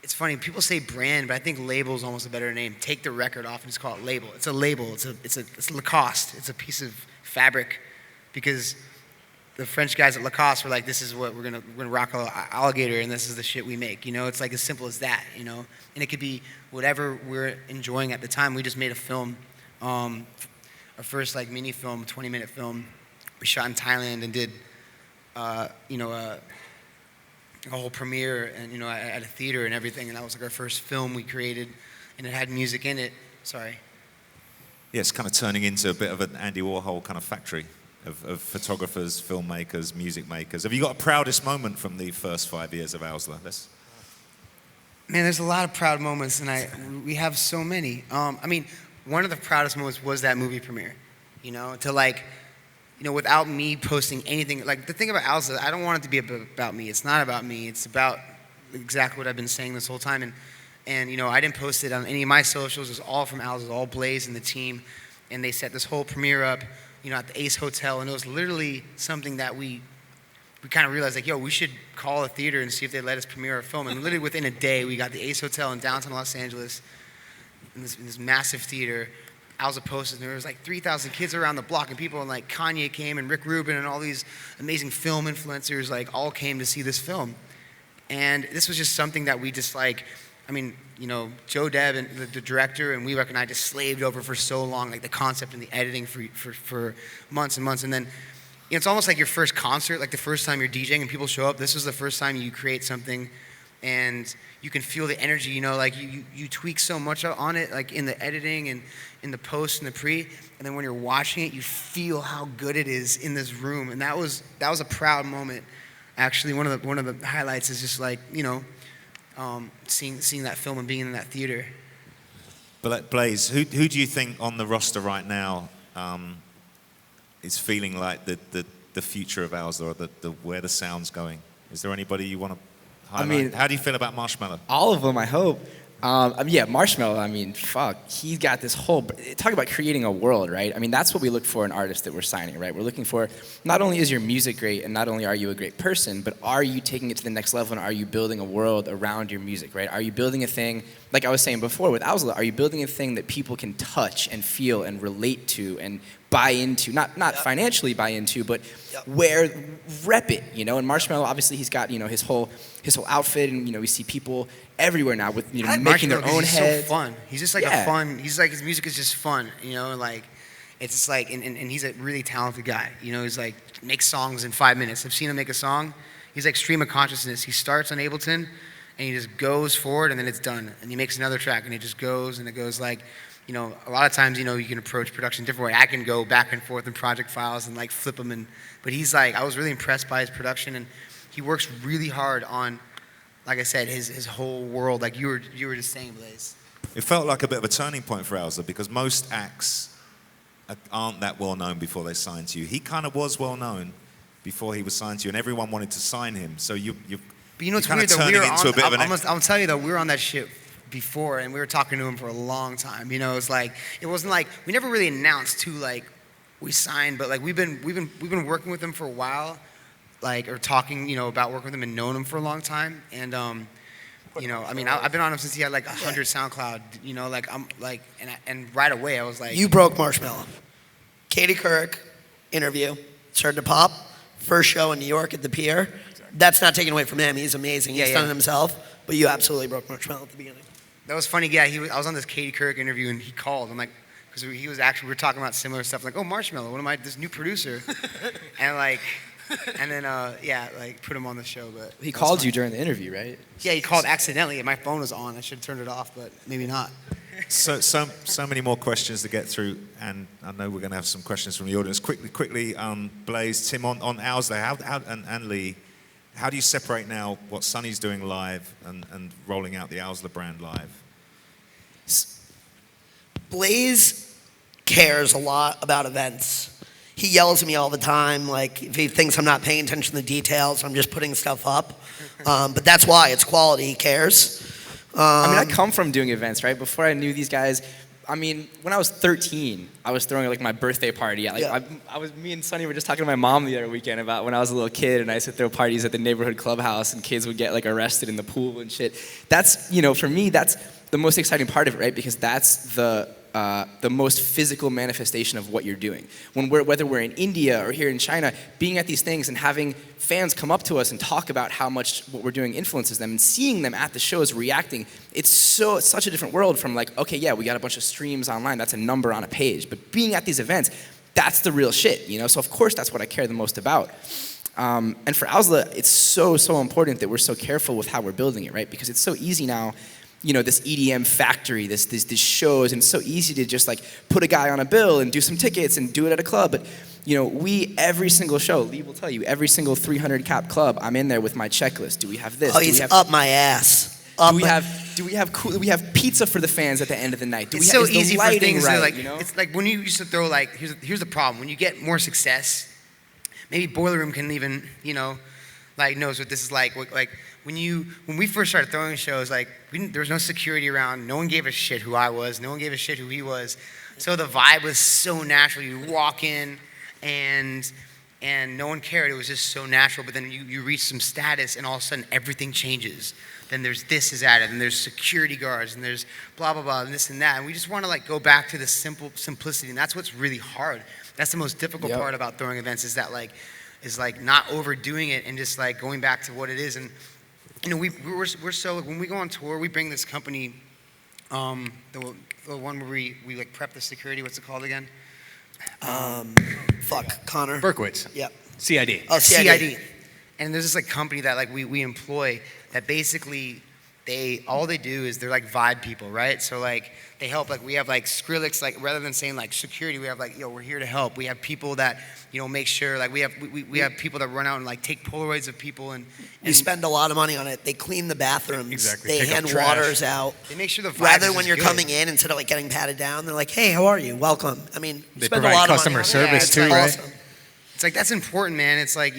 it's funny, people say brand, but I think label is almost a better name. Take the record off and just call it label. It's a label. It's Lacoste. It's a piece of fabric, because the French guys at Lacoste were like, this is what we're gonna rock an alligator, and this is the shit we make. It's like as simple as that. And it could be whatever we're enjoying at the time. We just made a film, our first like mini film, 20-minute film. We shot in Thailand and did, a whole premiere and at a theater and everything, and that was like our first film we created, and it had music in it. Sorry. Yeah, it's kind of turning into a bit of an Andy Warhol kind of factory of photographers, filmmakers, music makers. Have you got a proudest moment from the first 5 years of OWSLA? Man, there's a lot of proud moments, and we have so many. I mean, one of the proudest moments was that movie premiere. Without me posting anything, like the thing about OWSLA, I don't want it to be about me. It's not about me. It's about exactly what I've been saying this whole time. And, I didn't post it on any of my socials. It was all from Al, it was all Blaise and the team. And they set this whole premiere up, at the Ace Hotel. And it was literally something that we kind of realized, like, we should call a theater and see if they let us premiere a film. And literally within a day, we got the Ace Hotel in downtown Los Angeles in this massive theater. Al's posted, and there was like 3,000 kids around the block, and people, and like Kanye came, and Rick Rubin, and all these amazing film influencers, like, all came to see this film. And this was just something that we just like, Joe Deb and the director and WeWork and I just slaved over for so long, like the concept and the editing for months and months. And then it's almost like your first concert, like the first time you're DJing and people show up. This was the first time you create something, and you can feel the energy, like you tweak so much on it, like in the editing and in the post and the pre, and then when you're watching it, you feel how good it is in this room. And that was a proud moment. Actually, one of the highlights is just like, seeing that film and being in that theater. But Blaise, who do you think on the roster right now is feeling like the future of OWSLA, or the where the sound's going? Is there anybody you want to highlight? How do you feel about Marshmello? All of them, I hope. Yeah, Marshmello, fuck. He's got this whole, talk about creating a world, right? That's what we look for in artists that we're signing, right? We're looking for, not only is your music great, and not only are you a great person, but are you taking it to the next level, and are you building a world around your music, right? Are you building a thing, like I was saying before with OWSLA, are you building a thing that people can touch and feel and relate to and buy into, not financially buy into, but rep it, And Marshmello, obviously, he's got, his whole outfit, and, we see people everywhere now with, making their own heads. He's so fun. He's just like a fun, he's like, his music is just fun, like, it's just like, and he's a really talented guy, he's like, makes songs in 5 minutes. I've seen him make a song. He's like stream of consciousness. He starts on Ableton, and he just goes forward, and then it's done. And he makes another track, and it just goes, and it goes like, a lot of times, you can approach production a different way. I can go back and forth in project files and like flip them, but he's like, I was really impressed by his production, and he works really hard on, like I said, his whole world, like you were just saying, Blaise. It felt like a bit of a turning point for OWSLA, because most acts aren't that well known before they sign to you. He kind of was well known before he was signed to you, and everyone wanted to sign him. So you but it's kind weird of that turning into a bit of an. I'll tell you though, we were on that shit before, and we were talking to him for a long time. It's like, it wasn't like, we never really announced to like we signed, but like we've been working with him for a while, like, or talking, about working with him and known him for a long time. And I've been on him since he had like 100 SoundCloud, like I'm like, and right away I was like, You broke Marshmello. Katie Couric interview started to pop. First show in New York at the Pier. That's not taken away from him. He's amazing. He's done it himself. But you absolutely broke Marshmello at the beginning. That was funny. Yeah, I was on this Katie Couric interview, and he called. I'm like, because we were talking about similar stuff. Like, oh, Marshmello, this new producer, and then like put him on the show. But he called you during the interview, right? Yeah, he called accidentally. My phone was on. I should have turned it off, but maybe not. So many more questions to get through, and I know we're going to have some questions from the audience. Quickly, Blaise, Tim, on OWSLA, and Lee, how do you separate now what Sonny's doing live and rolling out the OWSLA brand live? Blaise cares a lot about events. He yells at me all the time, like if he thinks I'm not paying attention to the details, I'm just putting stuff up. But that's why, it's quality, he cares. I come from doing events, right? Before I knew these guys, when I was 13, I was throwing like my birthday party. Me and Sonny were just talking to my mom the other weekend about when I was a little kid, and I used to throw parties at the neighborhood clubhouse, and kids would get like arrested in the pool and shit. That's, for me, that's the most exciting part of it, right? Because that's the most physical manifestation of what you're doing. Whether we're in India or here in China, being at these things and having fans come up to us and talk about how much what we're doing influences them, and seeing them at the shows reacting, it's such a different world from like, okay, yeah, we got a bunch of streams online, that's a number on a page, but being at these events, that's the real shit, So of course that's what I care the most about. And for OWSLA, it's so important that we're so careful with how we're building it, right? Because it's so easy now, this EDM factory, these shows, and it's so easy to just like put a guy on a bill and do some tickets and do it at a club. But we, every single show, Lee will tell you, every single 300 cap club, I'm in there with my checklist. Do we have this? Oh, he's up my ass. Do we have pizza for the fans at the end of the night? It's so easy for things right, like, it's like when you used to throw like, here's the problem. When you get more success, maybe Boiler Room can even, like knows what this is like when we first started throwing shows, like there was no security around. No one gave a shit who I was. No one gave a shit who he was. So the vibe was so natural. You walk in, and no one cared. It was just so natural. But then you reach some status, and all of a sudden everything changes. Then there's this is added, and there's security guards, and there's blah blah blah, and this and that. And we just want to like go back to the simplicity, and that's what's really hard. That's the most difficult part about throwing events is that not overdoing it and just like going back to what it is. And you know, we're so when we go on tour, we bring this company, the one where we like prep the security. What's it called again? Connor. Berkowitz. Yep. CID. Oh, CID. And there's this like company that like we employ that basically all they do is they're like vibe people, right? So like they help, like we have like Skrillex, like rather than saying like security, we have like, we're here to help. We have people that, make sure, like we have people that run out and like take Polaroids of people and we spend a lot of money on it. They clean the bathrooms. Exactly. They Pick up hand trash. waters out. They make sure the vibe Rather is when just you're good. coming in, instead of like getting patted down, they're like, hey, how are you? Welcome. I mean, They spend a provide lot of customer money on it. service It's too, right? awesome. It's like that's important, man. It's like,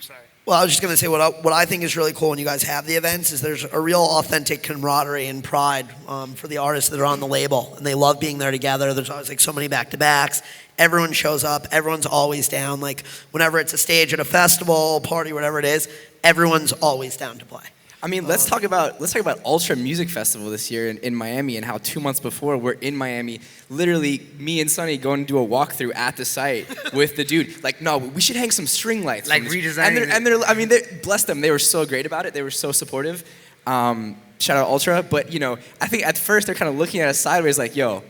sorry. Well, I was just going to say what I think is really cool when you guys have the events is there's a real authentic camaraderie and pride for the artists that are on the label, and they love being there together. There's always like so many back-to-backs. Everyone shows up. Everyone's always down. Like whenever it's a stage at a festival, party, whatever it is, everyone's always down to play. I mean, let's talk about Ultra Music Festival this year in Miami, and how 2 months before we're in Miami, literally me and Sonny going to do a walkthrough at the site with the dude. Like, no, we should hang some string lights. Like redesigning and they're I mean, bless them, they were so great about it. They were so supportive. Shout out Ultra, but I think at first they're kind of looking at us sideways, like, yo.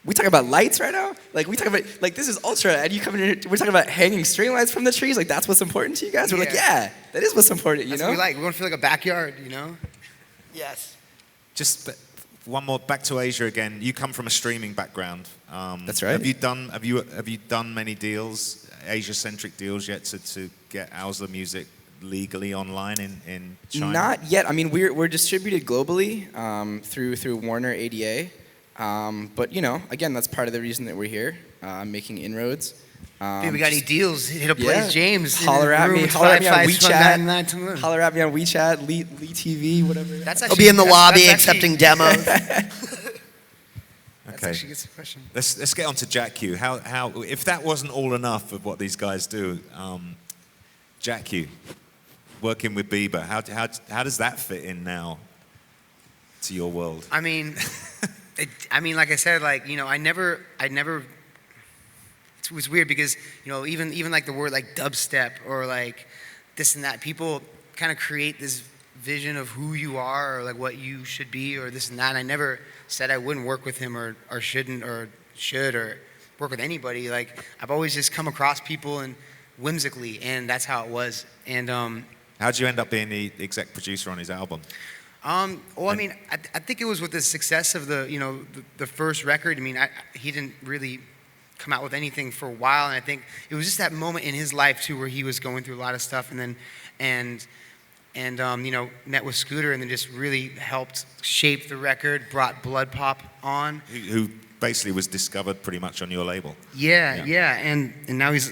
We talking about lights right now? Like we talking about this is Ultra, and you come in here. We're talking about hanging string lights from the trees. Like that's what's important to you guys. We're like, yeah, that is what's important. That's what we like. We want to feel like a backyard, Yes. Just one more back to Asia again. You come from a streaming background. That's right. Have you done many deals, Asia-centric deals yet to get OWSLA music legally online in China? Not yet. I mean, we're distributed globally through Warner ADA. But again, that's part of the reason that we're here, making inroads. Dude, we got any deals? Hit up Blaise James. Holler at me on WeChat. Holler at me on WeChat, Lee TV, whatever. He'll be in the lobby accepting demos. That's Okay. actually a good question. Let's get on to Jack Q. How if that wasn't all enough of what these guys do, Jack Q, working with Bieber, how does that fit in now to your world? I mean, like I said, like I never. It was weird because even like the word like dubstep or like this and that, people kind of create this vision of who you are or like what you should be or this and that. And I never said I wouldn't work with him or shouldn't or should or work with anybody. Like I've always just come across people and whimsically, and that's how it was. And how'd you end up being the exec producer on his album? Well, I mean, I think it was with the success of the first record. I mean, he didn't really come out with anything for a while, and I think it was just that moment in his life too where he was going through a lot of stuff, and then met with Scooter, and then just really helped shape the record, brought Blood Pop on. Who basically was discovered pretty much on your label. Yeah, and now he's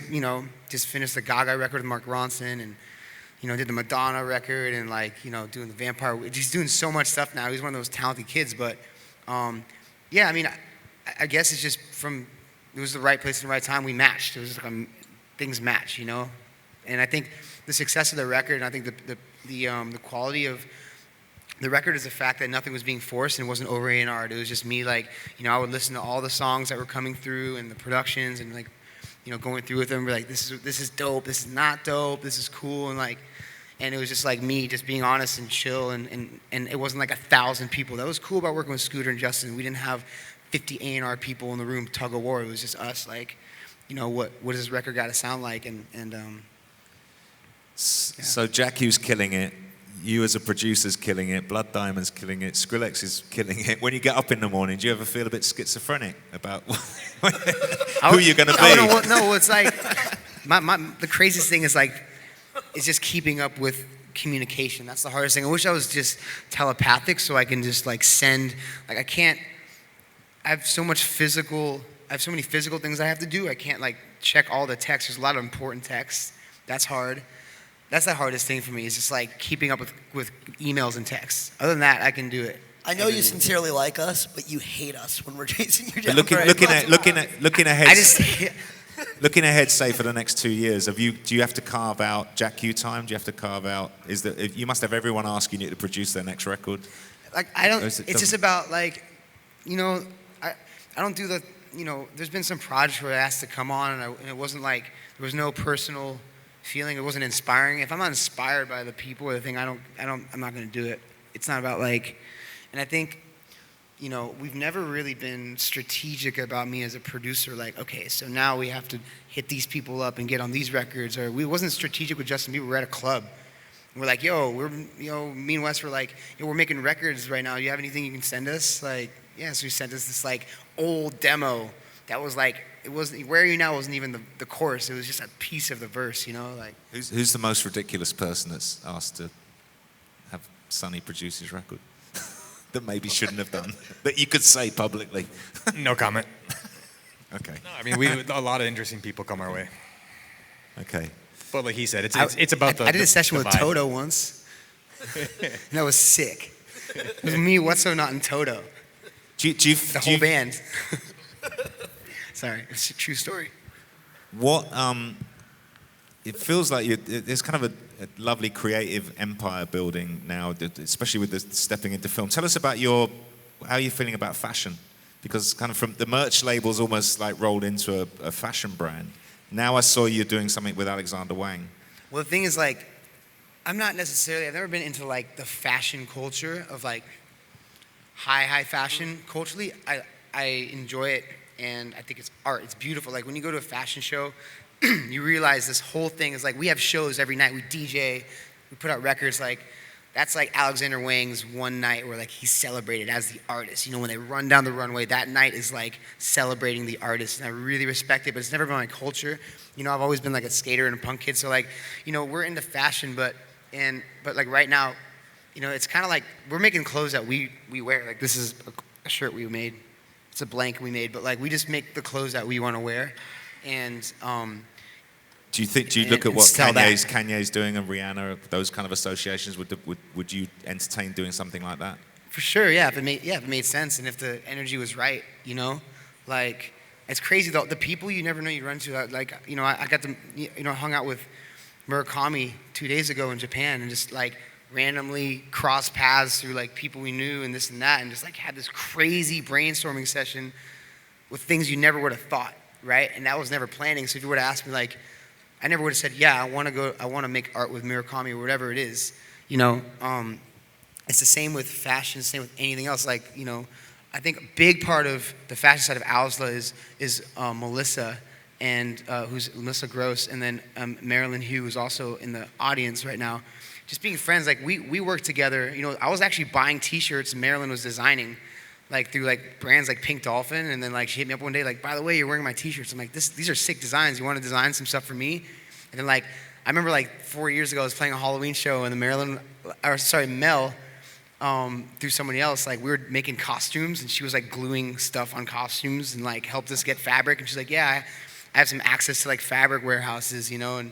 just finished the Gaga record with Mark Ronson, and did the Madonna record, and doing the Vampire. He's doing so much stuff now. He's one of those talented kids, but yeah, I mean, I guess it's just it was the right place and the right time. We matched. It was just like things match, And I think the success of the record, and I think the quality of the record is the fact that nothing was being forced and it wasn't over A&R'd. It was just me, I would listen to all the songs that were coming through and the productions and going through with them. We're like, this is dope. This is not dope. This is cool, and it was just like me just being honest and chill, and it wasn't like 1,000 people. That was cool about working with Scooter and Justin. We didn't have 50 A&R people in the room tug of war. It was just us, what does this record got to sound like? So Jack Q's killing it. You as a producer's killing it. Blood Diamond's killing it. Skrillex is killing it. When you get up in the morning, do you ever feel a bit schizophrenic about who you're going to be? No, it's like the craziest thing is it's just keeping up with communication. That's the hardest thing. I wish I was just telepathic so I can just send. I can't. I have so many physical things I have to do. I can't check all the texts. There's a lot of important texts. That's hard. That's the hardest thing for me, is just like keeping up with emails and texts. Other than that, I can do it. I know you sincerely like us, but you hate us when we're chasing you down. Looking ahead. I just Looking ahead, say for the next 2 years, do you have to carve out Jack Q time? Do you have to carve out? You must have everyone asking you to produce their next record. like I don't. It's just about like, I don't do the. There's been some projects where I asked to come on, and it wasn't like there was no personal feeling. It wasn't inspiring. If I'm not inspired by the people or the thing, I'm not going to do it. It's not about like, and I think, we've never really been strategic about me as a producer. Like, okay, so now we have to hit these people up and get on these records. Or we wasn't strategic with Justin Bieber. We're at a club. And we're like, me and Wes were like, we're making records right now. You have anything you can send us? Like, yeah. So he sent us this like old demo that was like, it wasn't, Where Are You Now wasn't even the chorus. It was just a piece of the verse, like. Who's the most ridiculous person that's asked to have Sonny produce his record? That maybe shouldn't have done, that you could say publicly. No comment. Okay. No, I mean, a lot of interesting people come our way. Okay. But like he said, it's about the. I did a session with vibe. Toto once, and that was sick. It was me, Whatso, not in Toto. The whole band. Sorry, it's a true story. What it feels like there's kind of a lovely creative empire building now, especially with the stepping into film. Tell us about how you're feeling about fashion, because kind of from the merch labels almost like rolled into a fashion brand. Now I saw you doing something with Alexander Wang. Well, the thing is, like, I've never been into like the fashion culture of like high fashion culturally. I enjoy it, and I think it's art. It's beautiful. Like when you go to a fashion show, you realize this whole thing is like, we have shows every night. We DJ, we put out records. Like that's like Alexander Wang's one night where like he's celebrated as the artist. When they run down the runway, that night is like celebrating the artist, and I really respect it. But it's never been my culture. I've always been like a skater and a punk kid. So like, we're into fashion, but like right now, it's kind of like we're making clothes that we wear. Like this is a shirt we made. It's a blanket we made, but like we just make the clothes that we want to wear, and. Do you look at what Kanye's doing and Rihanna, those kind of associations? Would you entertain doing something like that? For sure, yeah. If it made sense, and if the energy was right, like it's crazy though. The people you never know you run into. Like I got to hung out with Murakami 2 days ago in Japan, and just like randomly crossed paths through like people we knew and this and that, and just like had this crazy brainstorming session with things you never would have thought, right? And that was never planning. So if you were to ask me like, I never would have said, yeah, I want to make art with Murakami or whatever it is. It's the same with fashion, the same with anything else. Like, I think a big part of the fashion side of OWSLA is Melissa, and who's Melissa Gross, and then Marilyn Hugh, who's also in the audience right now. Just being friends, like we work together. I was actually buying T-shirts Marilyn was designing, like through like brands like Pink Dolphin, and then like she hit me up one day like, by the way, you're wearing my T-shirts. I'm like, these are sick designs. You want to design some stuff for me? And then like I remember like 4 years ago I was playing a Halloween show, and Mel, through somebody else, like we were making costumes, and she was like gluing stuff on costumes and like helped us get fabric. And she's like, yeah, I have some access to like fabric warehouses, and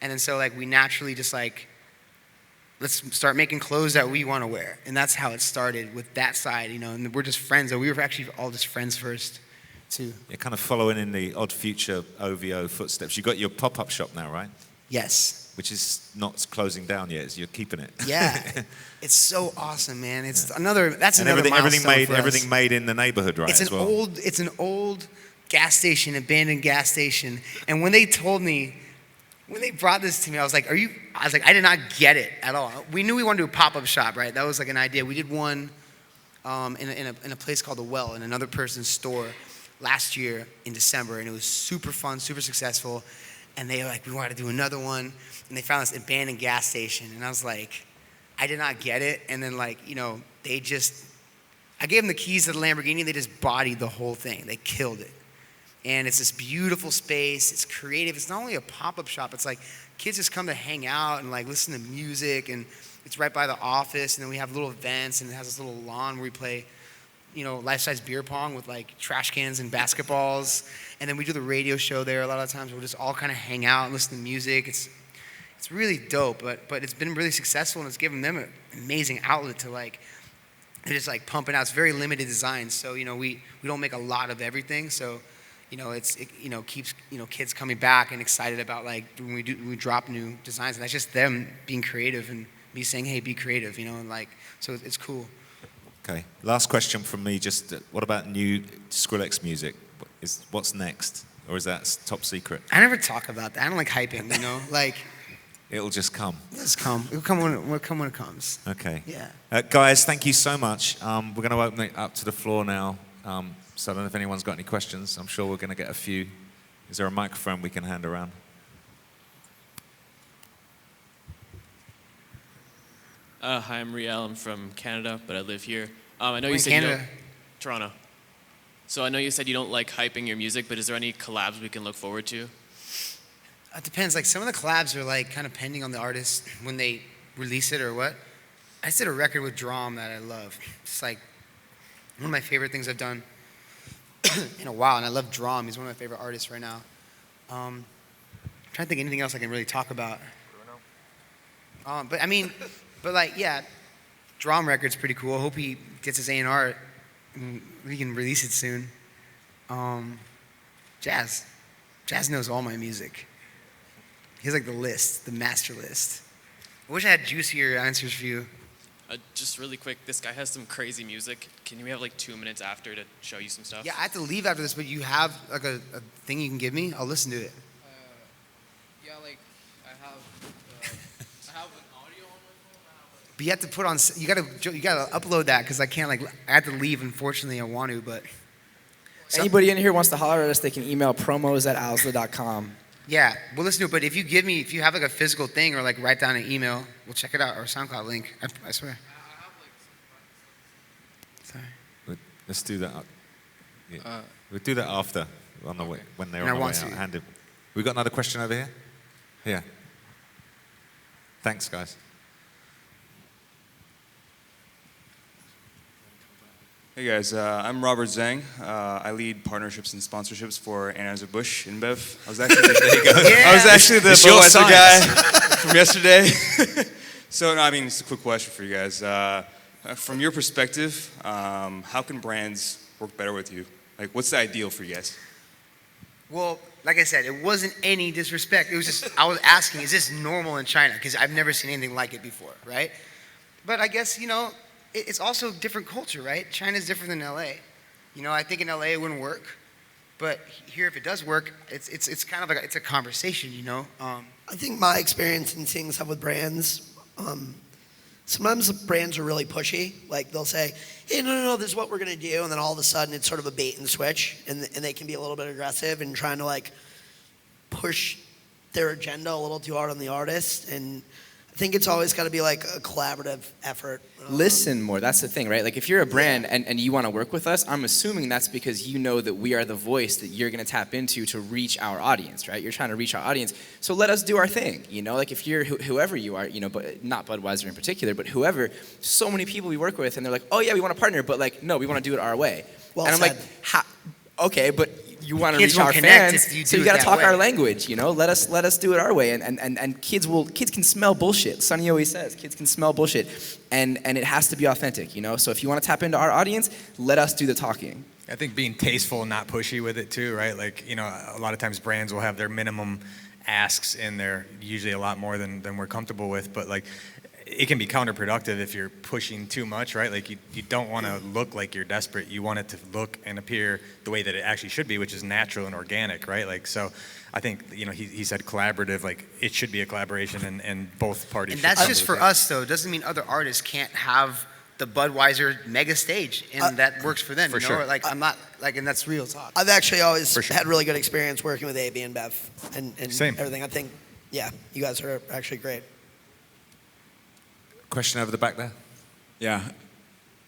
then so like we naturally just like, let's start making clothes that we want to wear. And that's how it started with that side, and we're just friends. We were actually all just friends first, too. You're kind of following in the Odd Future OVO footsteps. You got your pop-up shop now, right? Yes. Which is not closing down yet, you're keeping it. Yeah. It's so awesome, man. It's another milestone everything made in the neighborhood, right? It's an old gas station, abandoned gas station. And when they brought this to me, I was like, I did not get it at all. We knew we wanted to do a pop-up shop, right? That was like an idea. We did one in a place called The Well, in another person's store last year in December, and it was super fun, super successful. And they were like, we wanted to do another one, and they found this abandoned gas station, and I was like, I did not get it. And then like, I gave them the keys to the Lamborghini, and they just bodied the whole thing. They killed it. And it's this beautiful space. It's creative. It's not only a pop-up shop. It's like kids just come to hang out and like listen to music. And it's right by the office. And then we have little events. And it has this little lawn where we play, life-size beer pong with like trash cans and basketballs. And then we do the radio show there a lot of times. We'll just all kind of hang out and listen to music. It's it's really dope. But it's been really successful, and it's given them an amazing outlet to like. They're just like pumping out. It's very limited designs, so we don't make a lot of everything. So, it keeps kids coming back and excited about like when we drop new designs, and that's just them being creative and me saying, hey, be creative, and like so it's cool. Okay. Last question from me. Just what about new Skrillex music? What's next, or is that top secret? I never talk about that. I don't like hyping. Like. It'll just come. It'll come. It'll come when it comes. Okay. Yeah. Guys, thank you so much. We're going to open it up to the floor now. So I don't know if anyone's got any questions. I'm sure we're going to get a few. Is there a microphone we can hand around? Hi, I'm Riel. I'm from Canada, but I live here. I know you in said Canada? you don't. Toronto. So I know you said you don't like hyping your music, but is there any collabs we can look forward to? It depends. Like some of the collabs are like kind of pending on the artist when they release it or what. I just did a record with Drum that I love. It's like one of my favorite things I've done in a while, and I love Drum. He's one of my favorite artists right now. I'm trying to think of anything else I can really talk about. But like, yeah, Drum record's pretty cool. I hope he gets his A&R and we can release it soon. Jazz knows all my music. He has like the master list. I wish I had juicier answers for you. Just really quick, this guy has some crazy music. Can we have like 2 minutes after to show you some stuff? Yeah, I have to leave after this, but you have like a thing you can give me? I'll listen to it. Yeah, like I have an audio on my phone. But you have to put on. You gotta upload that because I can't like. I have to leave. Unfortunately, I want to, but. Anybody in here wants to holler at us, they can email promos@owsla.com. Yeah, we'll listen to it. But if you have like a physical thing or like write down an email, we'll check it out, or SoundCloud link. I swear. Sorry. Let's do that. Yeah. We'll do that after, on the way, when they're on the way out. We got another question over here? Yeah. Thanks, guys. Hey guys, I'm Robert Zhang. I lead partnerships and sponsorships for Anheuser-Busch InBev. I was actually I was actually the Budweiser guy from yesterday. So no, it's a quick question for you guys. From your perspective, how can brands work better with you? Like, what's the ideal for you guys? Well, like I said, it wasn't any disrespect. It was just I was asking, is this normal in China? Because I've never seen anything like it before, right? But I guess it's also a different culture, right? China's different than LA. I think in LA it wouldn't work, but here if it does work, it's kind of like it's a conversation, I think my experience in seeing stuff with brands, sometimes the brands are really pushy. Like they'll say, hey, no, this is what we're gonna do, and then all of a sudden it's sort of a bait and switch, and they can be a little bit aggressive and trying to like push their agenda a little too hard on the artist. And I think it's always got to be like a collaborative effort. Listen more. That's the thing, right? Like if you're a brand and you want to work with us, I'm assuming that's because you know that we are the voice that you're going to tap into to reach our audience, right? You're trying to reach our audience. So let us do our thing, Like if you're whoever you are, but not Budweiser in particular, but whoever, so many people we work with and they're like, oh yeah, we want to partner, but like, no, we want to do it our way. Well and I'm said. like, okay, but you want to Kids reach our won't connect fans, if you so do you it got to that talk way. our language, Let us do it our way, and kids can smell bullshit. Sonny always says kids can smell bullshit, and it has to be authentic, So if you want to tap into our audience, let us do the talking. I think being tasteful and not pushy with it too, right? Like, a lot of times brands will have their minimum asks in there, usually a lot more than we're comfortable with, but like, it can be counterproductive if you're pushing too much, right? Like you don't want to look like you're desperate. You want it to look and appear the way that it actually should be, which is natural and organic, right? Like, so I think, he said collaborative, like it should be a collaboration and both parties. And that's just for us, though. It doesn't mean other artists can't have the Budweiser mega stage, and that works for them. For sure. Like I'm not like, and that's real talk. I've actually always had really good experience working with AB and Bev and Same. everything. I think, you guys are actually great. Question over the back there. Yeah.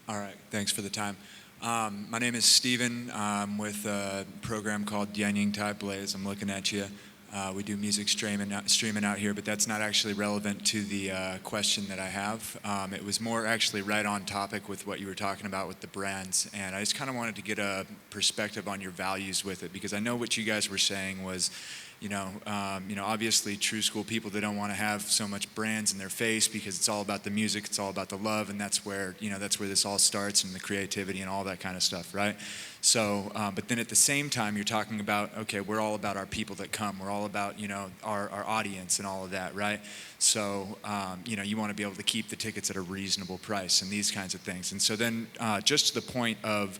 All right. Thanks for the time. My name is Steven. I'm with a program called DeAngelo, Blaise. I'm looking at you. We do music streaming out here, but that's not actually relevant to the question that I have. It was more actually right on topic with what you were talking about with the brands, and I just kind of wanted to get a perspective on your values with it, because I know what you guys were saying was, Obviously true school people, they don't want to have so much brands in their face because it's all about the music, it's all about the love, and that's where this all starts, and the creativity and all that kind of stuff, right? So, but then at the same time, you're talking about, okay, we're all about our people that come. We're all about, our audience and all of that, right? So, you want to be able to keep the tickets at a reasonable price and these kinds of things. And so then just to the point of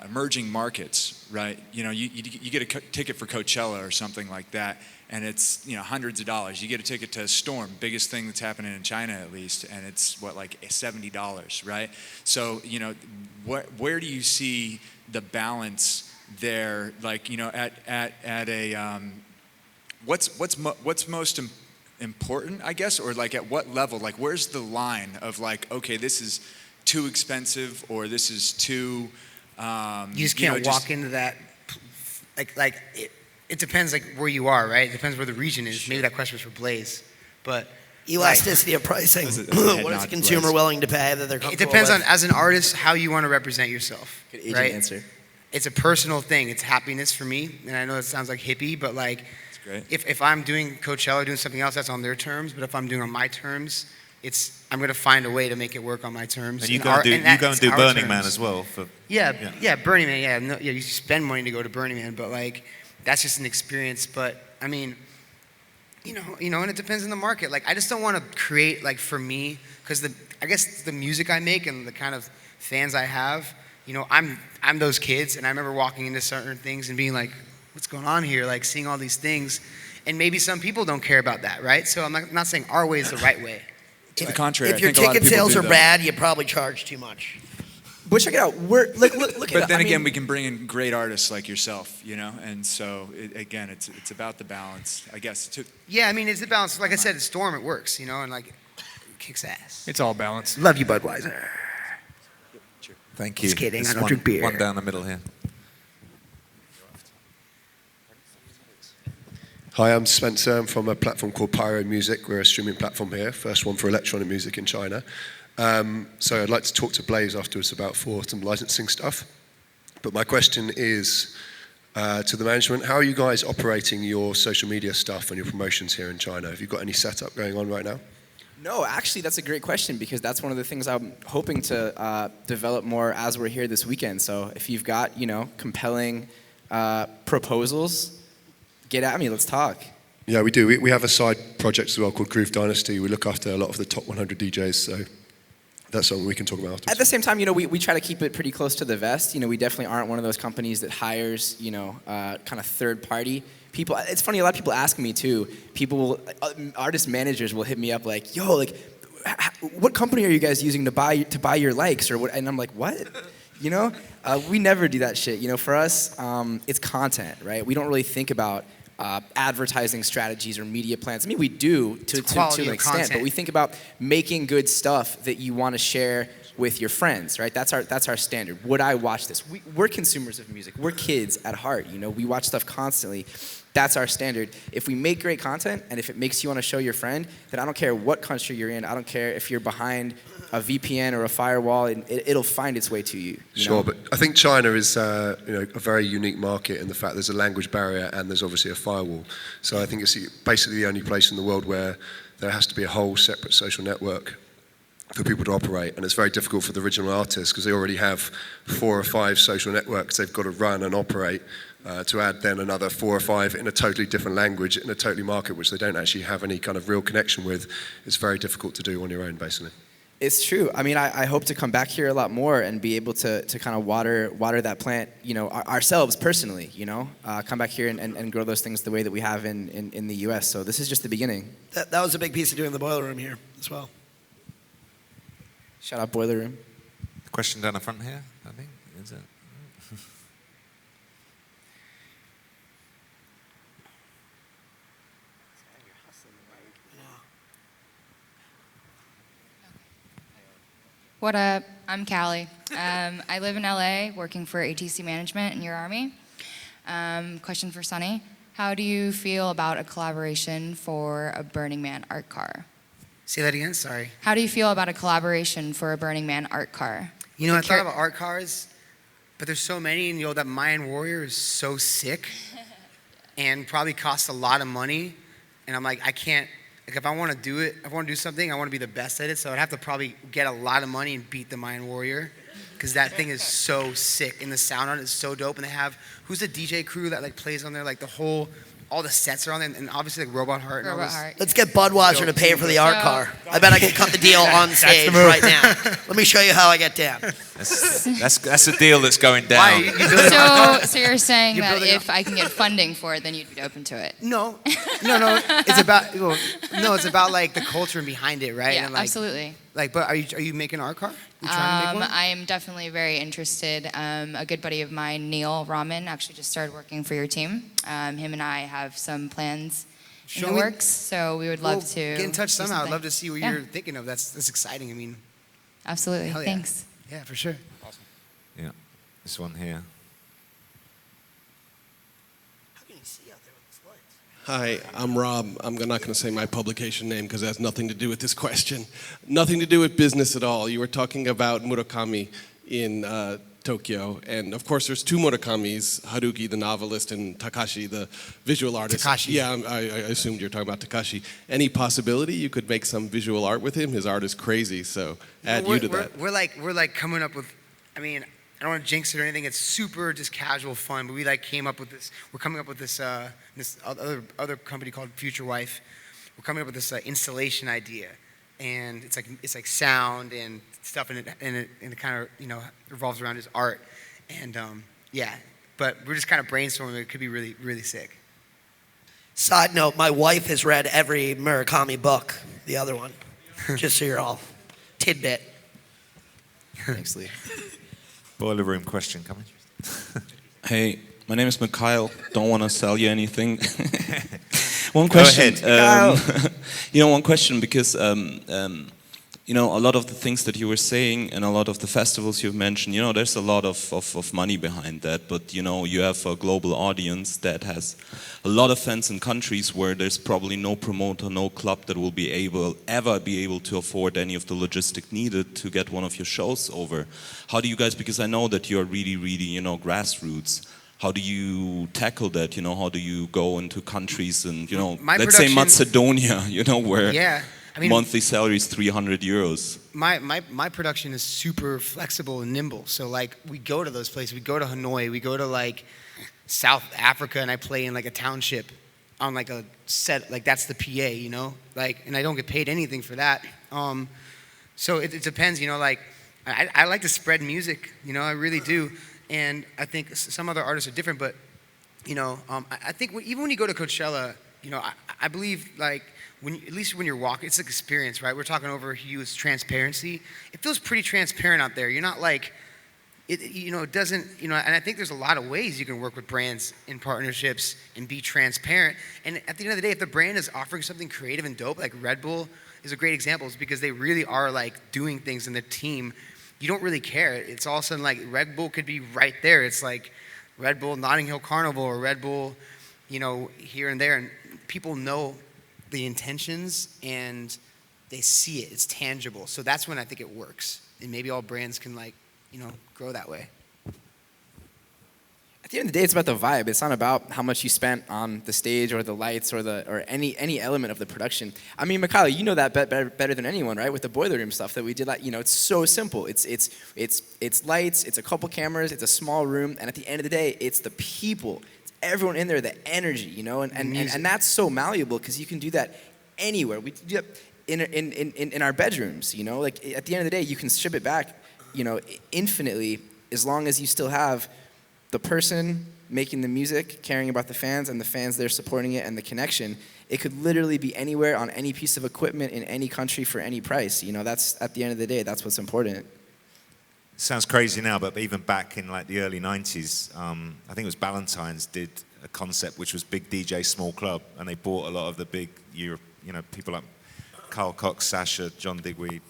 emerging markets, right? You get a ticket for Coachella or something like that, and it's, hundreds of dollars. You get a ticket to Storm, biggest thing that's happening in China at least, and it's like $70, right? So, where do you see the balance there? Like, at a what's most important, I guess, or like at what level? Like, where's the line of like, okay, this is too expensive, or this is too you just can't walk into that, it depends like where you are, right? It depends where the region is. Maybe that question was for Blaise, but elasticity of pricing. What is a consumer willing to pay that they're comfortable It depends with? on, as an artist, how you want to represent yourself. Good agent right? answer. It's a personal thing. It's happiness for me, and I know it sounds like hippie, but like, great. If I'm doing Coachella, doing something else, that's on their terms. But if I'm doing on my terms, I'm going to find a way to make it work on my terms. And you go and do Burning Man as well. Yeah, Burning Man. You spend money to go to Burning Man, but like, that's just an experience. But I mean, and it depends on the market. Like, I just don't want to create, like, for me, because I guess the music I make and the kind of fans I have, I'm those kids, and I remember walking into certain things and being like, what's going on here? Like, seeing all these things, and maybe some people don't care about that, right? So I'm not saying our way is the right way. To the contrary, If your ticket sales are bad, you probably charge too much. But check it out. Look at it. But then again, we can bring in great artists like yourself, and so again, it's about the balance, I guess. Yeah, I mean, it's the balance. Like I said, Storm, it works, and like, it kicks ass. It's all balance. Love you, Budweiser. Thank you. Just kidding. There's I don't drink beer. One down the middle here. Hi, I'm Spencer. I'm from a platform called Pyro Music. We're a streaming platform here, first one for electronic music in China. So I'd like to talk to Blaise afterwards about some licensing stuff. But my question is to the management, how are you guys operating your social media stuff and your promotions here in China? Have you got any setup going on right now? No, actually, that's a great question, because that's one of the things I'm hoping to develop more as we're here this weekend. So if you've got, compelling proposals, get at me, let's talk. Yeah, we do. We have a side project as well called Groove Dynasty. We look after a lot of the top 100 DJs, so that's something we can talk about afterwards. At the same time, we try to keep it pretty close to the vest. We definitely aren't one of those companies that hires, kind of third-party people. It's funny, a lot of people ask me too. Artist managers will hit me up like, yo, like, what company are you guys using to buy your likes or what? And I'm like, what? We never do that shit. For us, it's content, right? We don't really think about advertising strategies or media plans. I mean, we do to an extent, but we think about making good stuff that you want to share with your friends, right? That's our standard. Would I watch this? We're consumers of music. We're kids at heart, we watch stuff constantly. That's our standard. If we make great content and if it makes you want to show your friend, then I don't care what country you're in. I don't care if you're behind a VPN or a firewall, it'll find its way to you. Sure, but I think China is a very unique market in the fact there's a language barrier and there's obviously a firewall. So I think it's basically the only place in the world where there has to be a whole separate social network for people to operate, and it's very difficult for the original artists because they already have 4 or 5 social networks they've got to run and operate. To add then another 4 or 5 in a totally different language, in a totally market which they don't actually have any kind of real connection with, it's very difficult to do on your own, basically. It's true. I mean, I hope to come back here a lot more and be able to kind of water that plant, ourselves personally, come back here and grow those things the way that we have in the U.S. So this is just the beginning. That was a big piece of doing the Boiler Room here as well. Shout out Boiler Room. Question down the front here, I think. Is it? What up? I'm Callie. I live in LA working for ATC Management in your Army. Question for Sunny. How do you feel about a collaboration for a Burning Man art car? Say that again, sorry. How do you feel about a collaboration for a Burning Man art car? I thought about art cars, but there's so many, and that Mayan warrior is so sick. and probably costs a lot of money. And I'm like, I can't, like if I want to do it, if I want to do something, I want to be the best at it. So I'd have to probably get a lot of money and beat the Mayan Warrior, because that thing is so sick, and the sound on it is so dope. And they have, who's the DJ crew that like plays on there, like the whole, all the sets are on there, and obviously like Robot Heart. And all Robot this. Heart. Let's get Budweiser to pay for the art car. I bet I can cut the deal on stage right now. Let me show you how I get down. That's a deal that's going down. So you're saying that if I can get funding for it, then you'd be open to it? No. It's about like the culture behind it, right? Yeah, and like, absolutely. Like, but are you making an art car? You trying to make one? I am definitely very interested. A good buddy of mine, Neil Rahman, actually just started working for your team. Him and I have some plans in the works, so we would love to get in touch somehow. something. I'd love to see what you're thinking of. That's exciting. I mean, absolutely. hell yeah. Thanks. Yeah, for sure. Awesome. Yeah, this one here. Hi, I'm Rob. I'm not going to say my publication name because it has nothing to do with this question. Nothing to do with business at all. You were talking about Murakami in Tokyo. And of course, there's two Murakamis, Haruki, the novelist, and Takashi, the visual artist. Takashi. Yeah, I assumed you were talking about Takashi. Any possibility you could make some visual art with him? His art is crazy, so add you to that. We're like coming up with, I mean, I don't want to jinx it or anything. It's super just casual fun, but we like came up with this. We're coming up with this this other company called Future Wife. We're coming up with this installation idea, and it's like sound and stuff, and it kind of revolves around his art, and yeah. But we're just kind of brainstorming. It could be really really sick. Side note: my wife has read every Murakami book, the other one. Just so you're all tidbit. Thanks, Lee. Boiler room question coming. Hey, my name is Mikhail. Don't want to sell you anything. One question. Go ahead. One question, because a lot of the things that you were saying and a lot of the festivals you've mentioned, there's a lot of money behind that, but you have a global audience that has a lot of fans in countries where there's probably no promoter, no club that will ever be able to afford any of the logistic needed to get one of your shows over. How do you guys, because I know that you're really, really, grassroots, how do you tackle that? How do you go into countries and, let's say Macedonia, where Yeah. I mean, monthly salary is 300 euros. My production is super flexible and nimble. So like we go to those places. We go to Hanoi. We go to like South Africa, and I play in like a township on like a set. Like that's the PA, Like, and I don't get paid anything for that. So it depends, Like I like to spread music, I really do. And I think some other artists are different, but I think even when you go to Coachella, I believe like. At least when you're walking, it's an experience, right? We're talking over Hugh's transparency. It feels pretty transparent out there. You're not like, it doesn't, and I think there's a lot of ways you can work with brands in partnerships and be transparent. And at the end of the day, if the brand is offering something creative and dope, like Red Bull is a great example, is because they really are like doing things in the team. You don't really care. It's all of a sudden like Red Bull could be right there. It's like Red Bull Notting Hill Carnival or Red Bull, here and there. And people know the intentions and they see it. It's tangible. So that's when I think it works. And maybe all brands can grow that way. At the end of the day, it's about the vibe. It's not about how much you spent on the stage or the lights or any element of the production. I mean, Mikhail, you know that better than anyone, right? With the boiler room stuff that we did, it's so simple. It's lights, it's a couple cameras, it's a small room, and at the end of the day, it's the people. Everyone in there, the energy, and that's so malleable because you can do that anywhere. We do that in our bedrooms, like at the end of the day, you can strip it back, infinitely as long as you still have the person making the music, caring about the fans, and the fans there supporting it and the connection. It could literally be anywhere on any piece of equipment in any country for any price. That's at the end of the day, that's what's important. Sounds crazy now, but even back in like the early 90s, I think it was Ballantyne's did a concept which was Big DJ Small Club, and they bought a lot of the big people like Carl Cox, Sasha, John Digweed,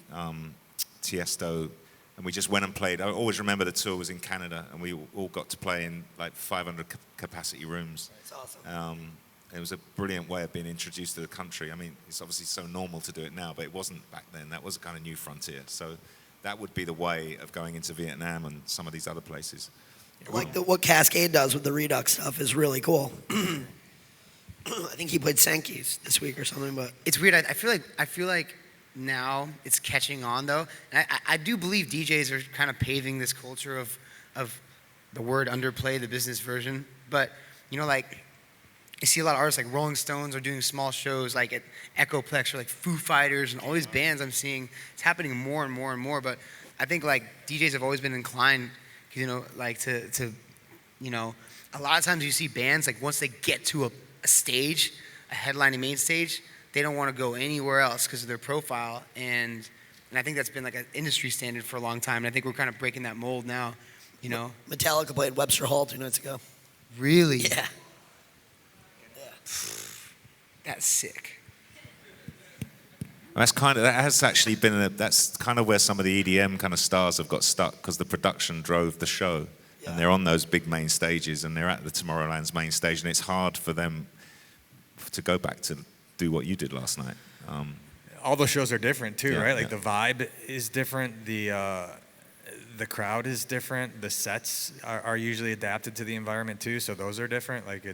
Tiesto, and we just went and played. I always remember the tour was in Canada, and we all got to play in like 500 capacity rooms. That's awesome. It was a brilliant way of being introduced to the country. I mean, it's obviously so normal to do it now, but it wasn't back then. That was a kind of new frontier. So that would be the way of going into Vietnam and some of these other places. Like what Cascade does with the Redux stuff is really cool. I think he played Sankey's this week or something, but It's weird. I feel like now it's catching on though. And I do believe DJs are kind of paving this culture of the word underplay, the business version. But you know, like I see a lot of artists like Rolling Stones are doing small shows like at Echoplex or like Foo Fighters and all these bands I'm seeing. It's happening more and more and more. But I think like DJs have always been inclined, you know, like to you know, a lot of times you see bands like once they get to a stage, a headlining main stage, they don't want to go anywhere else because of their profile. And I think that's been like an industry standard for a long time. And I think we're kind of breaking that mold now, you know. Metallica played Webster Hall 2 nights ago. Really? Yeah. That's sick. That has actually been that's kind of where some of the EDM kind of stars have got stuck because the production drove the show, and they're on those big main stages, and they're at the Tomorrowland's main stage, and it's hard for them to go back to do what you did last night. All those shows are different too, Yeah, right? Like yeah. the vibe is different, the crowd is different, the sets are usually adapted to the environment too, so those are different. Like I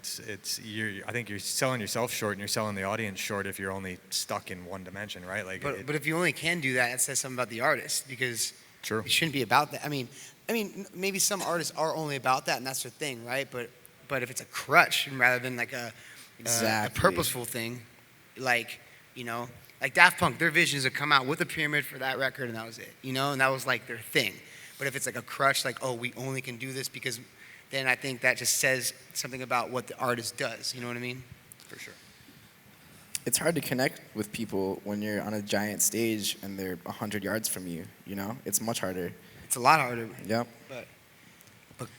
think you're selling yourself short and you're selling the audience short if you're only stuck in one dimension, right? Like, But if you only can do that, it says something about the artist because True. it shouldn't be about that. I mean, maybe some artists are only about that and that's their thing, right? But if it's a crutch rather than like a purposeful thing, like, you know, like Daft Punk, their vision is to come out with a pyramid for that record and that was it, you know, and that was like their thing. But if it's like a crutch, like, oh, we only can do this because then I think that just says something about what the artist does, you know what I mean? For sure. It's hard to connect with people when you're on a giant stage and they're 100 yards from you, you know? It's much harder. It's a lot harder. Yep.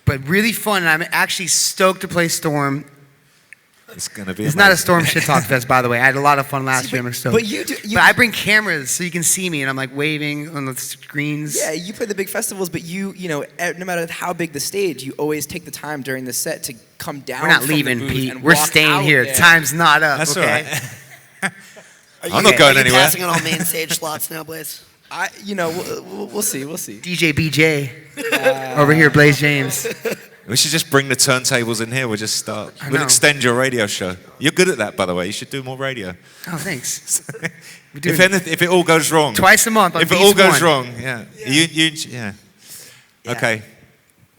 But really fun, and I'm actually stoked to play Storm. It's gonna be. It's not a Storm Shit Talk Fest, by the way. I had a lot of fun last year. I'm stoked. But I bring cameras so you can see me, and I'm like waving on the screens. Yeah, you play the big festivals, but you know, no matter how big the stage, you always take the time during the set to come down. We're not from leaving, the booth Pete. and We're walk staying out here. there. Time's not up. That's okay. all right. I'm not going anywhere. Passing on all main stage slots now, Blaise. You know, we'll see. We'll see. DJ BJ over here, Blaise James. We should just bring the turntables in here. We'll just start. I We'll know. extend your radio show. You're good at that, by the way. You should do more radio. Oh, thanks. If it all goes wrong. Twice a month on If it all goes Beats wrong, yeah. Yeah. Okay.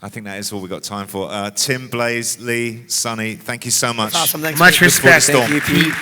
I think that is all we've got time for. Tim, Blaise, Lee, Sonny, thank you so much. Awesome. Thanks. Much Look forward to respect. Storm. Thank you, Pete.